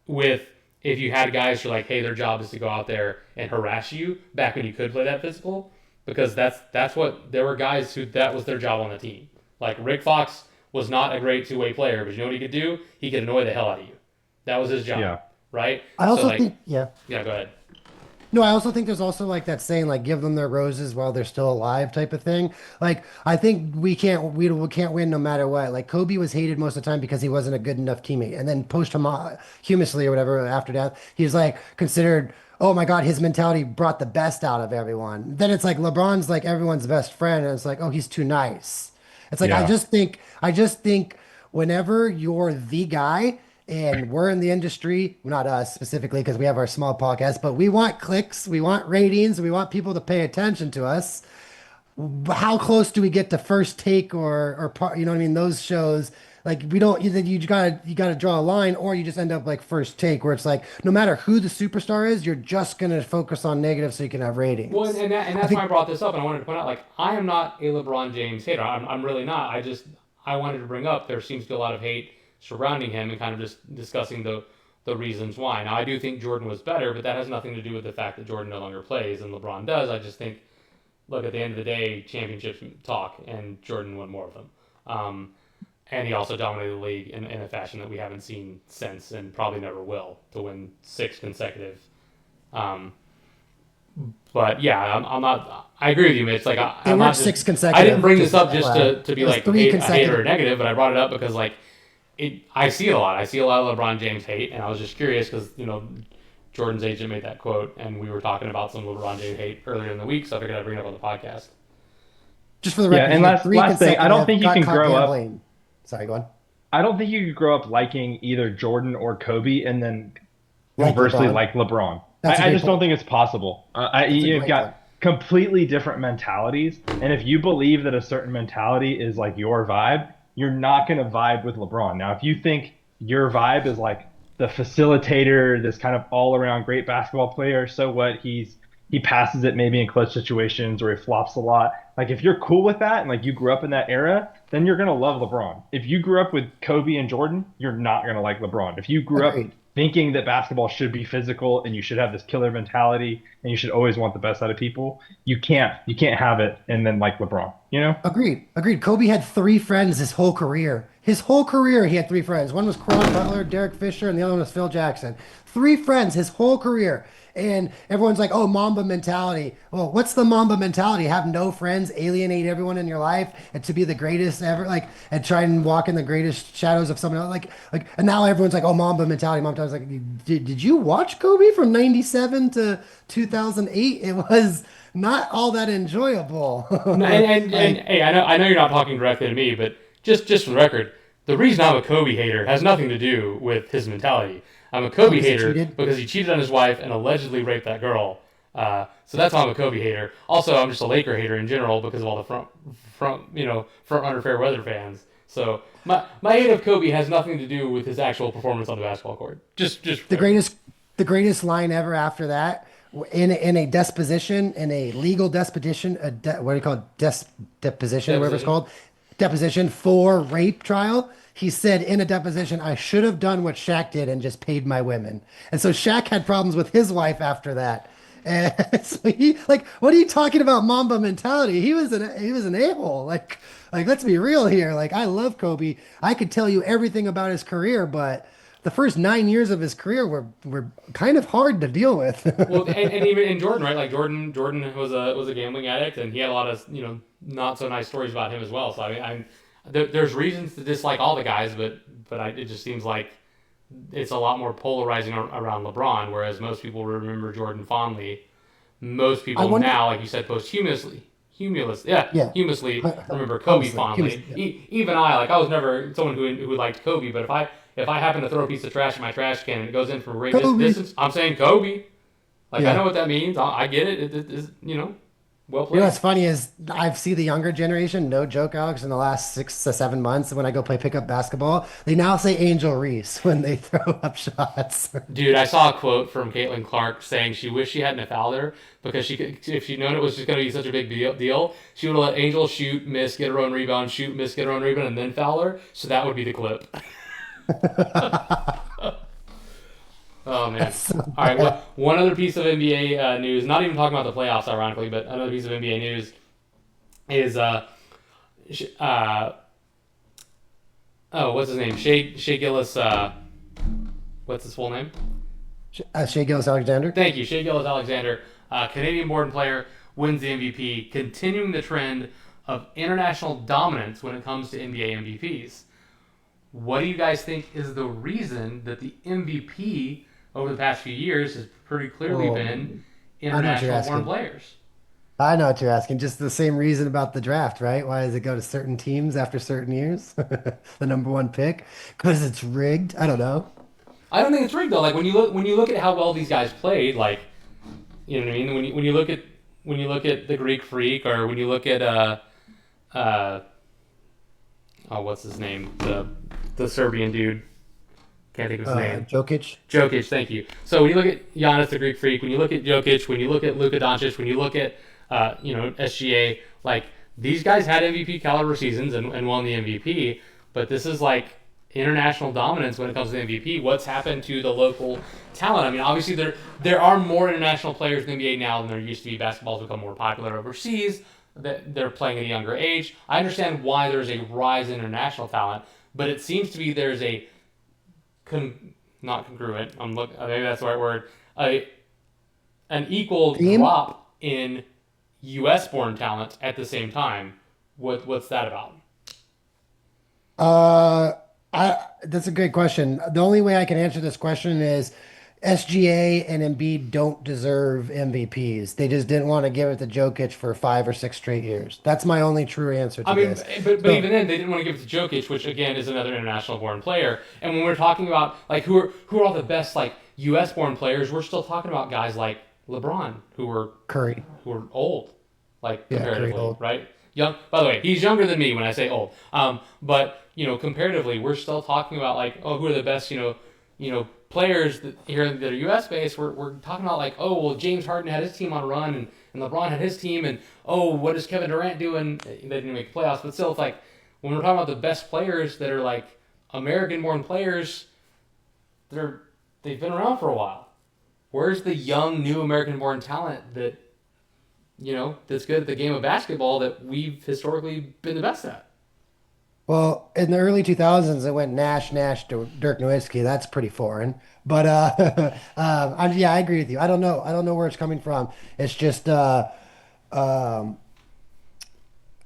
with if you had guys who are like, hey, their job is to go out there and harass you back when you could play that physical, because that's what there were guys who that was their job on the team. Like Rick Fox was not a great two-way player, but you know what he could do? He could annoy the hell out of you. That was his job, Yeah. right? I also so, like, think, yeah. Yeah, go ahead. No, I also think there's also like that saying, like, give them their roses while they're still alive type of thing. Like, I think we can't win no matter what. Like, Kobe was hated most of the time because he wasn't a good enough teammate. And then posthumously or whatever after death, he's like considered, oh my God, his mentality brought the best out of everyone. Then it's like LeBron's like everyone's best friend. And it's like, oh, he's too nice. It's like, Yeah. I just think whenever you're the guy, and we're in the industry, not us specifically because we have our small podcast, but we want clicks, we want ratings, we want people to pay attention to us. How close do we get to First Take or you know what I mean? Those shows, like we don't, you gotta draw a line, or you just end up like First Take, where it's like no matter who the superstar is, you're just gonna focus on negative so you can have ratings. Well, and that's why I brought this up, and I wanted to point out, like, I am not a LeBron James hater. I'm really not. I wanted to bring up there seems to be a lot of hate surrounding him and kind of just discussing the reasons why. Now, I do think Jordan was better, but that has nothing to do with the fact that Jordan no longer plays and LeBron does. I just think look, at the end of the day, championships talk, and Jordan won more of them. And he also dominated the league in a fashion that we haven't seen since, and probably never will, to win 6 consecutive. But yeah, I'm not. I agree with you, Mitch. Like I'm not 6 consecutive. I didn't bring this up just to be like a hater or consecutive. negative, but I brought it up because like I see it a lot. I see a lot of LeBron James hate, and I was just curious because Jordan's agent made that quote, and we were talking about some LeBron James hate earlier in the week, so I figured I'd bring it up on the podcast. Just for the record, and last thing, I don't think you can grow up. Sorry, go on. I don't think you could grow up liking either Jordan or Kobe and then Like conversely LeBron. like LeBron. That's a I great just don't point. think it's possible. You've great got point. completely different mentalities, and if you believe that a certain mentality is like your vibe, you're not going to vibe with LeBron. Now, if you think your vibe is like the facilitator, this kind of all-around great basketball player, so what? He passes it maybe in clutch situations or he flops a lot. Like if you're cool with that and like you grew up in that era, then you're gonna love LeBron. If you grew up with Kobe and Jordan, you're not gonna like LeBron. If you grew up thinking that basketball should be physical and you should have this killer mentality and you should always want the best out of people, you can't have it and then like LeBron. Agreed. Kobe had 3 friends his whole career. His whole career, he had 3 friends. One was Cron Butler, Derek Fisher, and the other one was Phil Jackson. 3 friends his whole career. And everyone's like, oh, Mamba mentality. Well, what's the Mamba mentality? Have no friends, alienate everyone in your life, and to be the greatest ever, like, and try and walk in the greatest shadows of someone else. Like, and now everyone's like, oh, Mamba mentality. Mamba mentality. Like, did you watch Kobe from 97 to 2008? It was not all that enjoyable. And hey, I know you're not talking directly to me, but just for the record, the reason I'm a Kobe hater has nothing to do with his mentality. I'm a Kobe hater because he cheated on his wife and allegedly raped that girl. So that's why I'm a Kobe hater. Also, I'm just a Laker hater in general because of all the front runner fair weather fans. So my hate of Kobe has nothing to do with his actual performance on the basketball court. Just the greatest line ever after that. In a deposition, in a legal deposition, what do you call it? Deposition, whatever it's called, deposition for rape trial. He said in a deposition, I should have done what Shaq did and just paid my women. And so Shaq had problems with his wife after that. And so he what are you talking about, Mamba mentality? He was an a-hole. Like let's be real here. Like I love Kobe. I could tell you everything about his career, but the first 9 years of his career were kind of hard to deal with. Well, and even in Jordan, right? Like Jordan was a gambling addict, and he had a lot of not so nice stories about him as well. So I mean, there's reasons to dislike all the guys, but it just seems like it's a lot more polarizing around LeBron, whereas most people remember Jordan fondly. Most people now, like you said, posthumously. Humously remember Kobe fondly. Even I was never someone who liked Kobe, but if I happen to throw a piece of trash in my trash can and it goes in from a great distance, I'm saying Kobe. I know what that means. I get it. It is, well played. What's funny is I've seen the younger generation, no joke, Alex, in the last 6 to 7 months when I go play pickup basketball, they now say Angel Reese when they throw up shots. Dude, I saw a quote from Caitlin Clark saying she wished she hadn't fouled her because if she'd known it was just going to be such a big deal, she would have let Angel shoot, miss, get her own rebound, shoot, miss, get her own rebound, and then foul her. So that would be the clip. Oh, man. All right, well, one other piece of NBA news, not even talking about the playoffs, ironically, but another piece of NBA news is, what's his name? Shea Gillis, what's his full name? Shea Gilgeous-Alexander. Thank you, Shea Gilgeous-Alexander, Canadian-born player, wins the MVP, continuing the trend of international dominance when it comes to NBA MVPs. What do you guys think is the reason that the MVP over the past few years has pretty clearly been international-born players? I know what you're asking. Just the same reason about the draft, right? Why does it go to certain teams after certain years? The number 1 pick? Because it's rigged? I don't know. I don't think it's rigged though. Like when you look at how well these guys played, like you know what I mean. When you look at the Greek Freak, or when you look at what's his name? The Serbian dude. Can't think of his name. Jokic, thank you. So when you look at Giannis the Greek Freak, when you look at Jokic, when you look at Luka Doncic, when you look at SGA, like these guys had MVP caliber seasons and won the MVP, but this is like international dominance when it comes to MVP. What's happened to the local talent? I mean, obviously there are more international players in the NBA now than there used to be. Basketball's become more popular overseas. That they're playing at a younger age. I understand why there's a rise in international talent, but it seems to be there's a not congruent. Maybe that's the right word. An equal Theme? drop in U.S. born talent at the same time. What's that about? Uh, that's a great question. The only way I can answer this question is SGA and Embiid don't deserve MVPs. They just didn't want to give it to Jokic for 5 or 6 straight years. That's my only true answer I to mean, this. but So even then, they didn't want to give it to Jokic, which again is another international born player. And when we're talking about like who are all the best like U.S. born players, we're still talking about guys like LeBron, Curry, who are old, like yeah, Curry comparatively, old. right? Young. By the way, he's younger than me when I say old. But comparatively, we're still talking about like, oh, who are the best, players here that are U.S. based. We're talking about like, oh, well, James Harden had his team on a run, and LeBron had his team, and oh, what is Kevin Durant doing? They didn't make the playoffs, but still, it's like when we're talking about the best players that are like American-born players, they've been around for a while. Where's the young, new American-born talent that that's good at the game of basketball that we've historically been the best at? Well, in the early 2000s, it went Nash, Dirk Nowitzki. That's pretty foreign. But yeah, I agree with you. I don't know. I don't know where it's coming from. It's just um,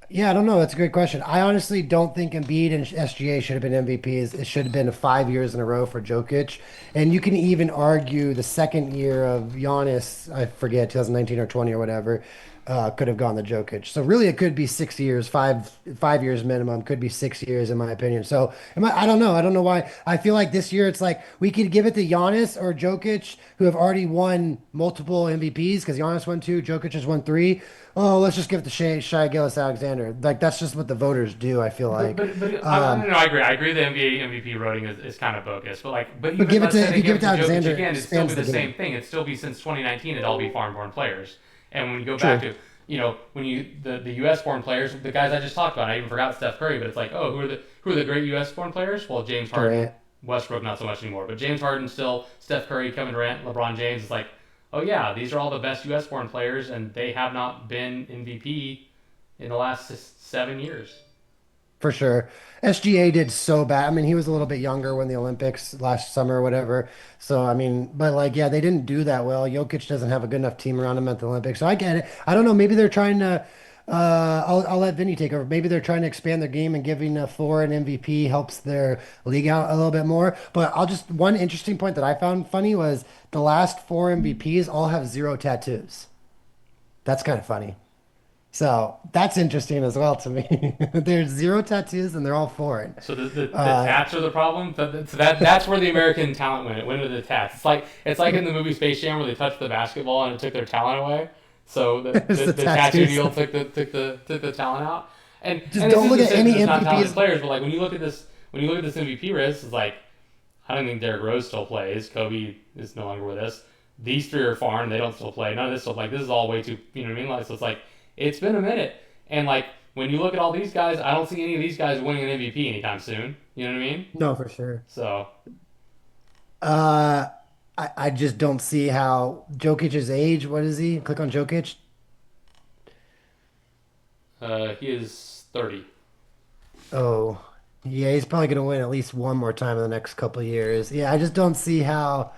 yeah, I don't know. That's a great question. I honestly don't think Embiid and SGA should have been MVPs. It should have been 5 years in a row for Jokic. And you can even argue the second year of Giannis, I forget, 2019 or 20 or whatever, could have gone to Jokic. So really, it could be 6 years, 5 years minimum. Could be 6 years in my opinion. So I don't know. I don't know why. I feel like this year it's like we could give it to Giannis or Jokic, who have already won multiple MVPs because Giannis won two, Jokic has won three. Oh, let's just give it to Shai Gilgeous-Alexander. Like that's just what the voters do. I feel But like. but but I Um, don't know. I agree. I agree. The NBA MVP voting is kind of bogus. But but even give it let's to say if they you give give it it to to Jokic Alexander, again, it it'd still be expands the the same game. thing. It'd still be since 2019. It'd all be foreign-born players. And when you go back True. to when the U.S. born players, the guys I just talked about, I even forgot Steph Curry. But it's like, oh, who are the great U.S. born players? Well, James Harden, Durant. Westbrook, not so much anymore. But James Harden still, Steph Curry, Kevin Durant, LeBron James. It's like, oh yeah, these are all the best U.S. born players, and they have not been MVP in the last 7 years. For sure. SGA did so bad. I mean, he was a little bit younger when the Olympics last summer or whatever. So, I mean, but like, yeah, they didn't do that well. Jokic doesn't have a good enough team around him at the Olympics. So I get it. I don't know. Maybe they're trying to, I'll let Vinny take over. Maybe they're trying to expand their game and giving a floor and MVP helps their league out a little bit more. But one interesting point that I found funny was the last four MVPs all have zero tattoos. That's kind of funny. So that's interesting as well to me. There's zero tattoos and they're all foreign. So the Uh, tats are the problem. So that's where the American talent went. It went to the tats. It's like in the movie Space Jam where they touched the basketball and it took their talent away. So the, there's the, the the tattoo tattoos. deal took the talent out. And Just this don't isn't look to at say that any there's not talented MVPs. players, but like when you look at this MVP list, it's like I don't think Derrick Rose still plays. Kobe is no longer with us. These three are foreign. They don't still play. None of this stuff. Like this is all way too. You know what I mean? Like so it's like it's been a minute. And like when you look at all these guys, I don't see any of these guys winning an MVP anytime soon. You know what I mean? No, for sure. So Uh, I just don't see how Jokic's age. What is he? Click on Jokic. he is 30. Oh, yeah, he's probably gonna win at least one more time in the next couple of years. Yeah, I just don't see how.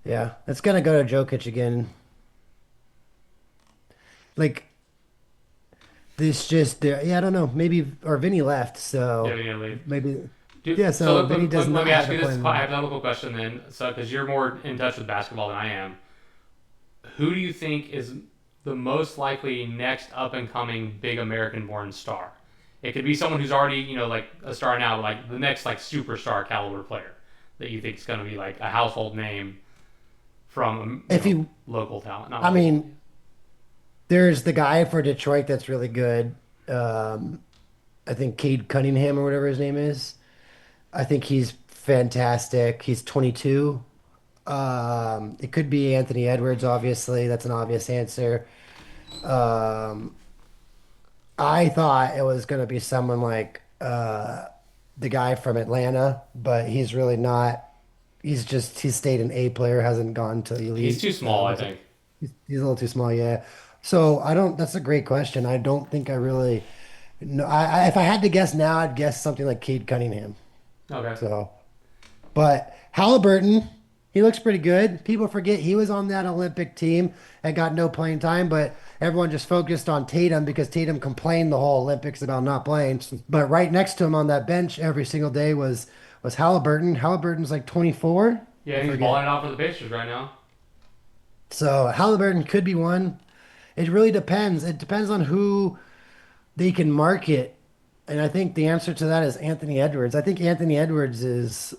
Yeah, it's gonna go to Jokic again. Like this, just yeah, I don't know. Maybe or Vinny left, Yeah, so yeah, leave. maybe Dude, yeah. so So Vinny does let not me have ask to you play this anymore. hypothetical question then. So because you're more in touch with basketball than I am, who do you think is the most likely next up and coming big American born star? It could be someone who's already, like a star now, but like the next like superstar caliber player that you think is going to be like a household name from If he, local talent, not I local. mean, there's the guy for Detroit that's really good. Um, I think Cade Cunningham or whatever his name is. I think he's fantastic. He's 22. It could be Anthony Edwards, obviously. That's an obvious answer. Um, I thought it was gonna be someone like the guy from Atlanta, but he's really not. He's stayed an A player, hasn't gone to He's elite. too small, I think. He's a little too small, yeah. So I don't. That's a great question. I don't think I really. No, if I had to guess now, I'd guess something like Cade Cunningham. Okay. So, but Halliburton, he looks pretty good. People forget he was on that Olympic team and got no playing time, but everyone just focused on Tatum because Tatum complained the whole Olympics about not playing. But right next to him on that bench every single day was Halliburton. Halliburton's like 24. Yeah, I he's forget. balling out for the Pacers right now. So Halliburton could be one. It really depends. It depends on who they can market. And I think the answer to that is Anthony Edwards. I think Anthony Edwards is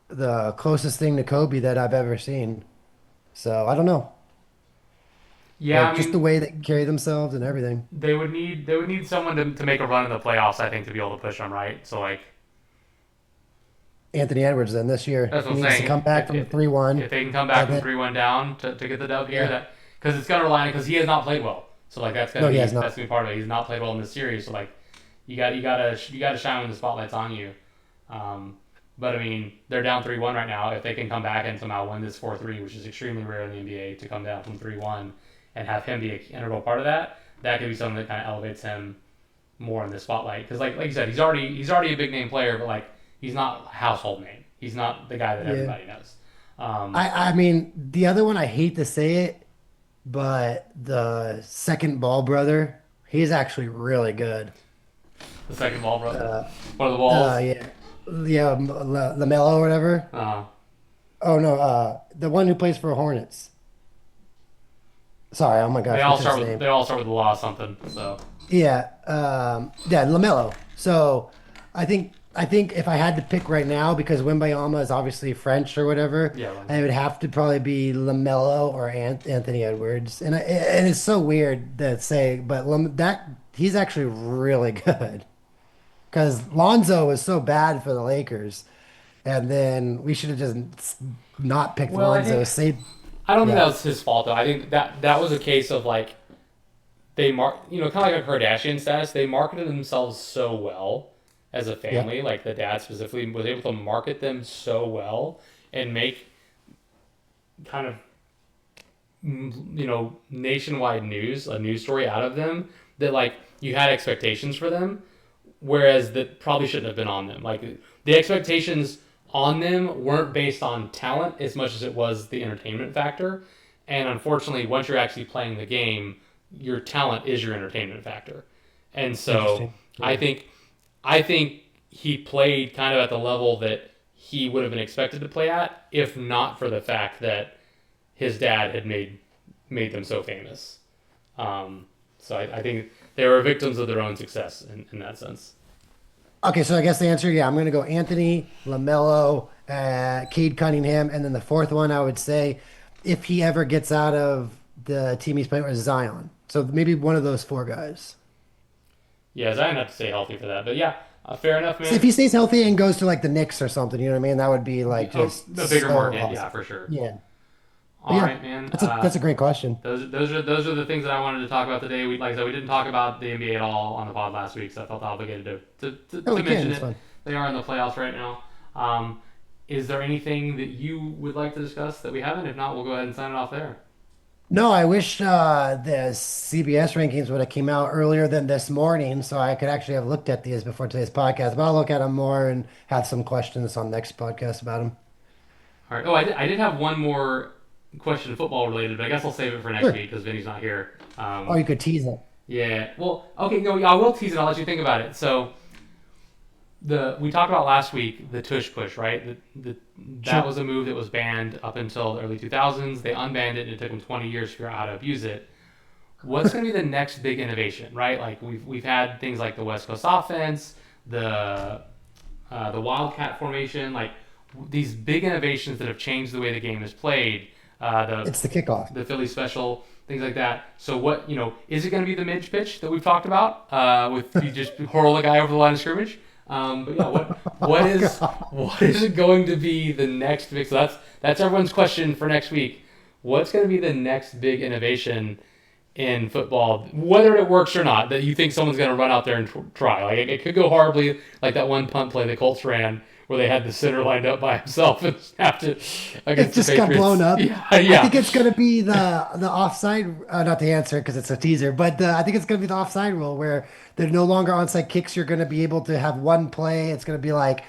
the closest thing to Kobe that I've ever seen. So I don't know. Yeah, Like I just the mean, way they carry themselves and everything. they would need someone to make a run in the playoffs, I think, to be able to push them, right? So like Anthony Edwards then this year. that's He what I'm needs to saying. come back from If 3-1. they can come back And from then 3-1 down to get the dub here, yeah. that because it's gonna rely on because he has not played well. So like No, he has that's not. gonna be part of it. He's not played well in this series. So like you gotta shine when the spotlight's on you. Um, but I mean they're down 3-1 right now. If they can come back and somehow win this 4-3, which is extremely rare in the NBA to come down from 3-1 and have him be an integral part of that, that could be something that kind of elevates him more in the spotlight. Because like you said, he's already a big name player, but like he's not a household name. He's not the guy that Yeah. everybody knows. Um, I mean, the other one I hate to say it, but the second ball brother, he's actually really good. the second ball brother, Uh, one of the balls. yeah. Yeah, LaMelo or whatever. Uh, Oh no, the one who plays for Hornets. Sorry, oh my they gosh, all what's his start with name? they all start with the law something. So Yeah, LaMelo. So I think if I had to pick right now, because Wembayama is obviously French or whatever, yeah, like, I would have to probably be LaMelo or Anthony Edwards. And it's so weird to say, but that he's actually really good. Because Lonzo was so bad for the Lakers, and then we should have just not picked well, I Lonzo. think Say, I don't think that yeah, was his fault though. I think that was a case of like kind of like a Kardashian status. They marketed themselves so well as a yeah, family, like the dad specifically was able to market them so well and make kind of nationwide news, a news story out of them that like you had expectations for them, whereas that probably shouldn't have been on them. Like the expectations on them weren't based on talent as much as it was the entertainment factor. And unfortunately, once you're actually playing the game, your talent is your entertainment factor. And so interesting. I Yeah. think I think he played kind of at the level that he would have been expected to play at, if not for the fact that his dad had made them so famous. So I think they were victims of their own success in that sense. Okay, so I guess the answer, yeah, I'm going to go Anthony, LaMelo, Cade Cunningham, and then the fourth one I would say, if he ever gets out of the team he's playing with, Zion. So maybe one of those four guys. Yeah, Zion had to stay healthy for that, but yeah, fair enough, So if man. he stays healthy and goes to like the Knicks or something, you know what I mean? That would be like A, just a bigger so market, yeah, awesome. for sure. Yeah. But All yeah, right, man. that's a great question. Those are the things that I wanted to talk about today. Like I said, we didn't talk about the NBA at all on the pod last week, so I felt obligated Oh, to we can. mention It's it. fun. They are in the playoffs right now. Is there anything that you would like to discuss that we haven't? If not, we'll go ahead and sign it off there. No, I wish the CBS rankings would have came out earlier than this morning, so I could actually have looked at these before today's podcast. But I'll look at them more and have some questions on next podcast about them. All right. Oh, I did have one more question, football related, but I guess I'll save it for next Sure. week because Vinny's not here. Oh, you could tease it. Yeah. Well, okay. No, I will tease it. I'll let you think about it. So we talked about last week the tush push, right? That Sure. was a move that was banned up until the early 2000s. They unbanned it, and it took them 20 years to figure out how to abuse it. What's going to be the next big innovation, right? Like we've had things like the West Coast offense, the Wildcat formation, like these big innovations that have changed the way the game is played. It's the kickoff. The Philly special, things like that. So what is it going to be the midge pitch that we've talked about with you just hurl a guy over the line of scrimmage? But yeah, what Oh, is God. what is it going to be the next big? So that's everyone's question for next week. What's going to be the next big innovation in football, whether it works or not, that you think someone's going to run out there and try. Like it could go horribly, like that one punt play the Colts ran where they had the center lined up by himself and snapped it against It just the got Patriots. blown up. Yeah. I think it's going to be the offside, not the answer because it's a teaser, but I think it's going to be the offside rule where they're no longer onside kicks. You're going to be able to have one play. It's going to be like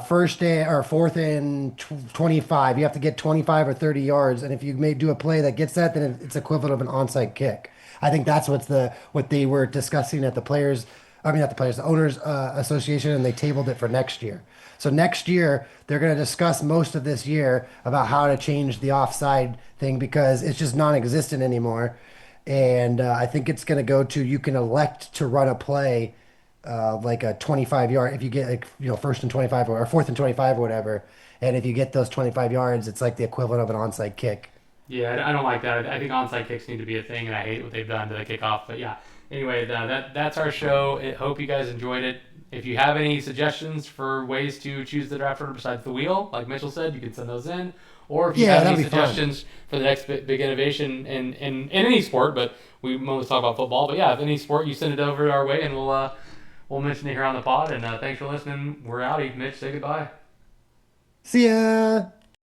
fourth and 25. You have to get 25 or 30 yards, and if you may do a play that gets that, then it's equivalent of an onside kick. I think that's what they were discussing at the players. I mean, not the players, the owners association, and they tabled it for next year. So next year they're going to discuss most of this year about how to change the offside thing because it's just non-existent anymore. And I think it's going to go to you can elect to run a play like a 25-yard if you get like first and 25 or fourth and 25 or whatever. And if you get those 25 yards, it's like the equivalent of an onside kick. Yeah, I don't like that. I think onside kicks need to be a thing, and I hate what they've done to the kickoff. But yeah, anyway, that's our show. I hope you guys enjoyed it. If you have any suggestions for ways to choose the draft order besides the wheel, like Mitchell said, you can send those in. Or if you have any suggestions for the next big innovation in any sport, but we mostly talk about football. But yeah, if any sport, you send it over our way, and we'll mention it here on the pod. And thanks for listening. We're out. Mitch, say goodbye. See ya.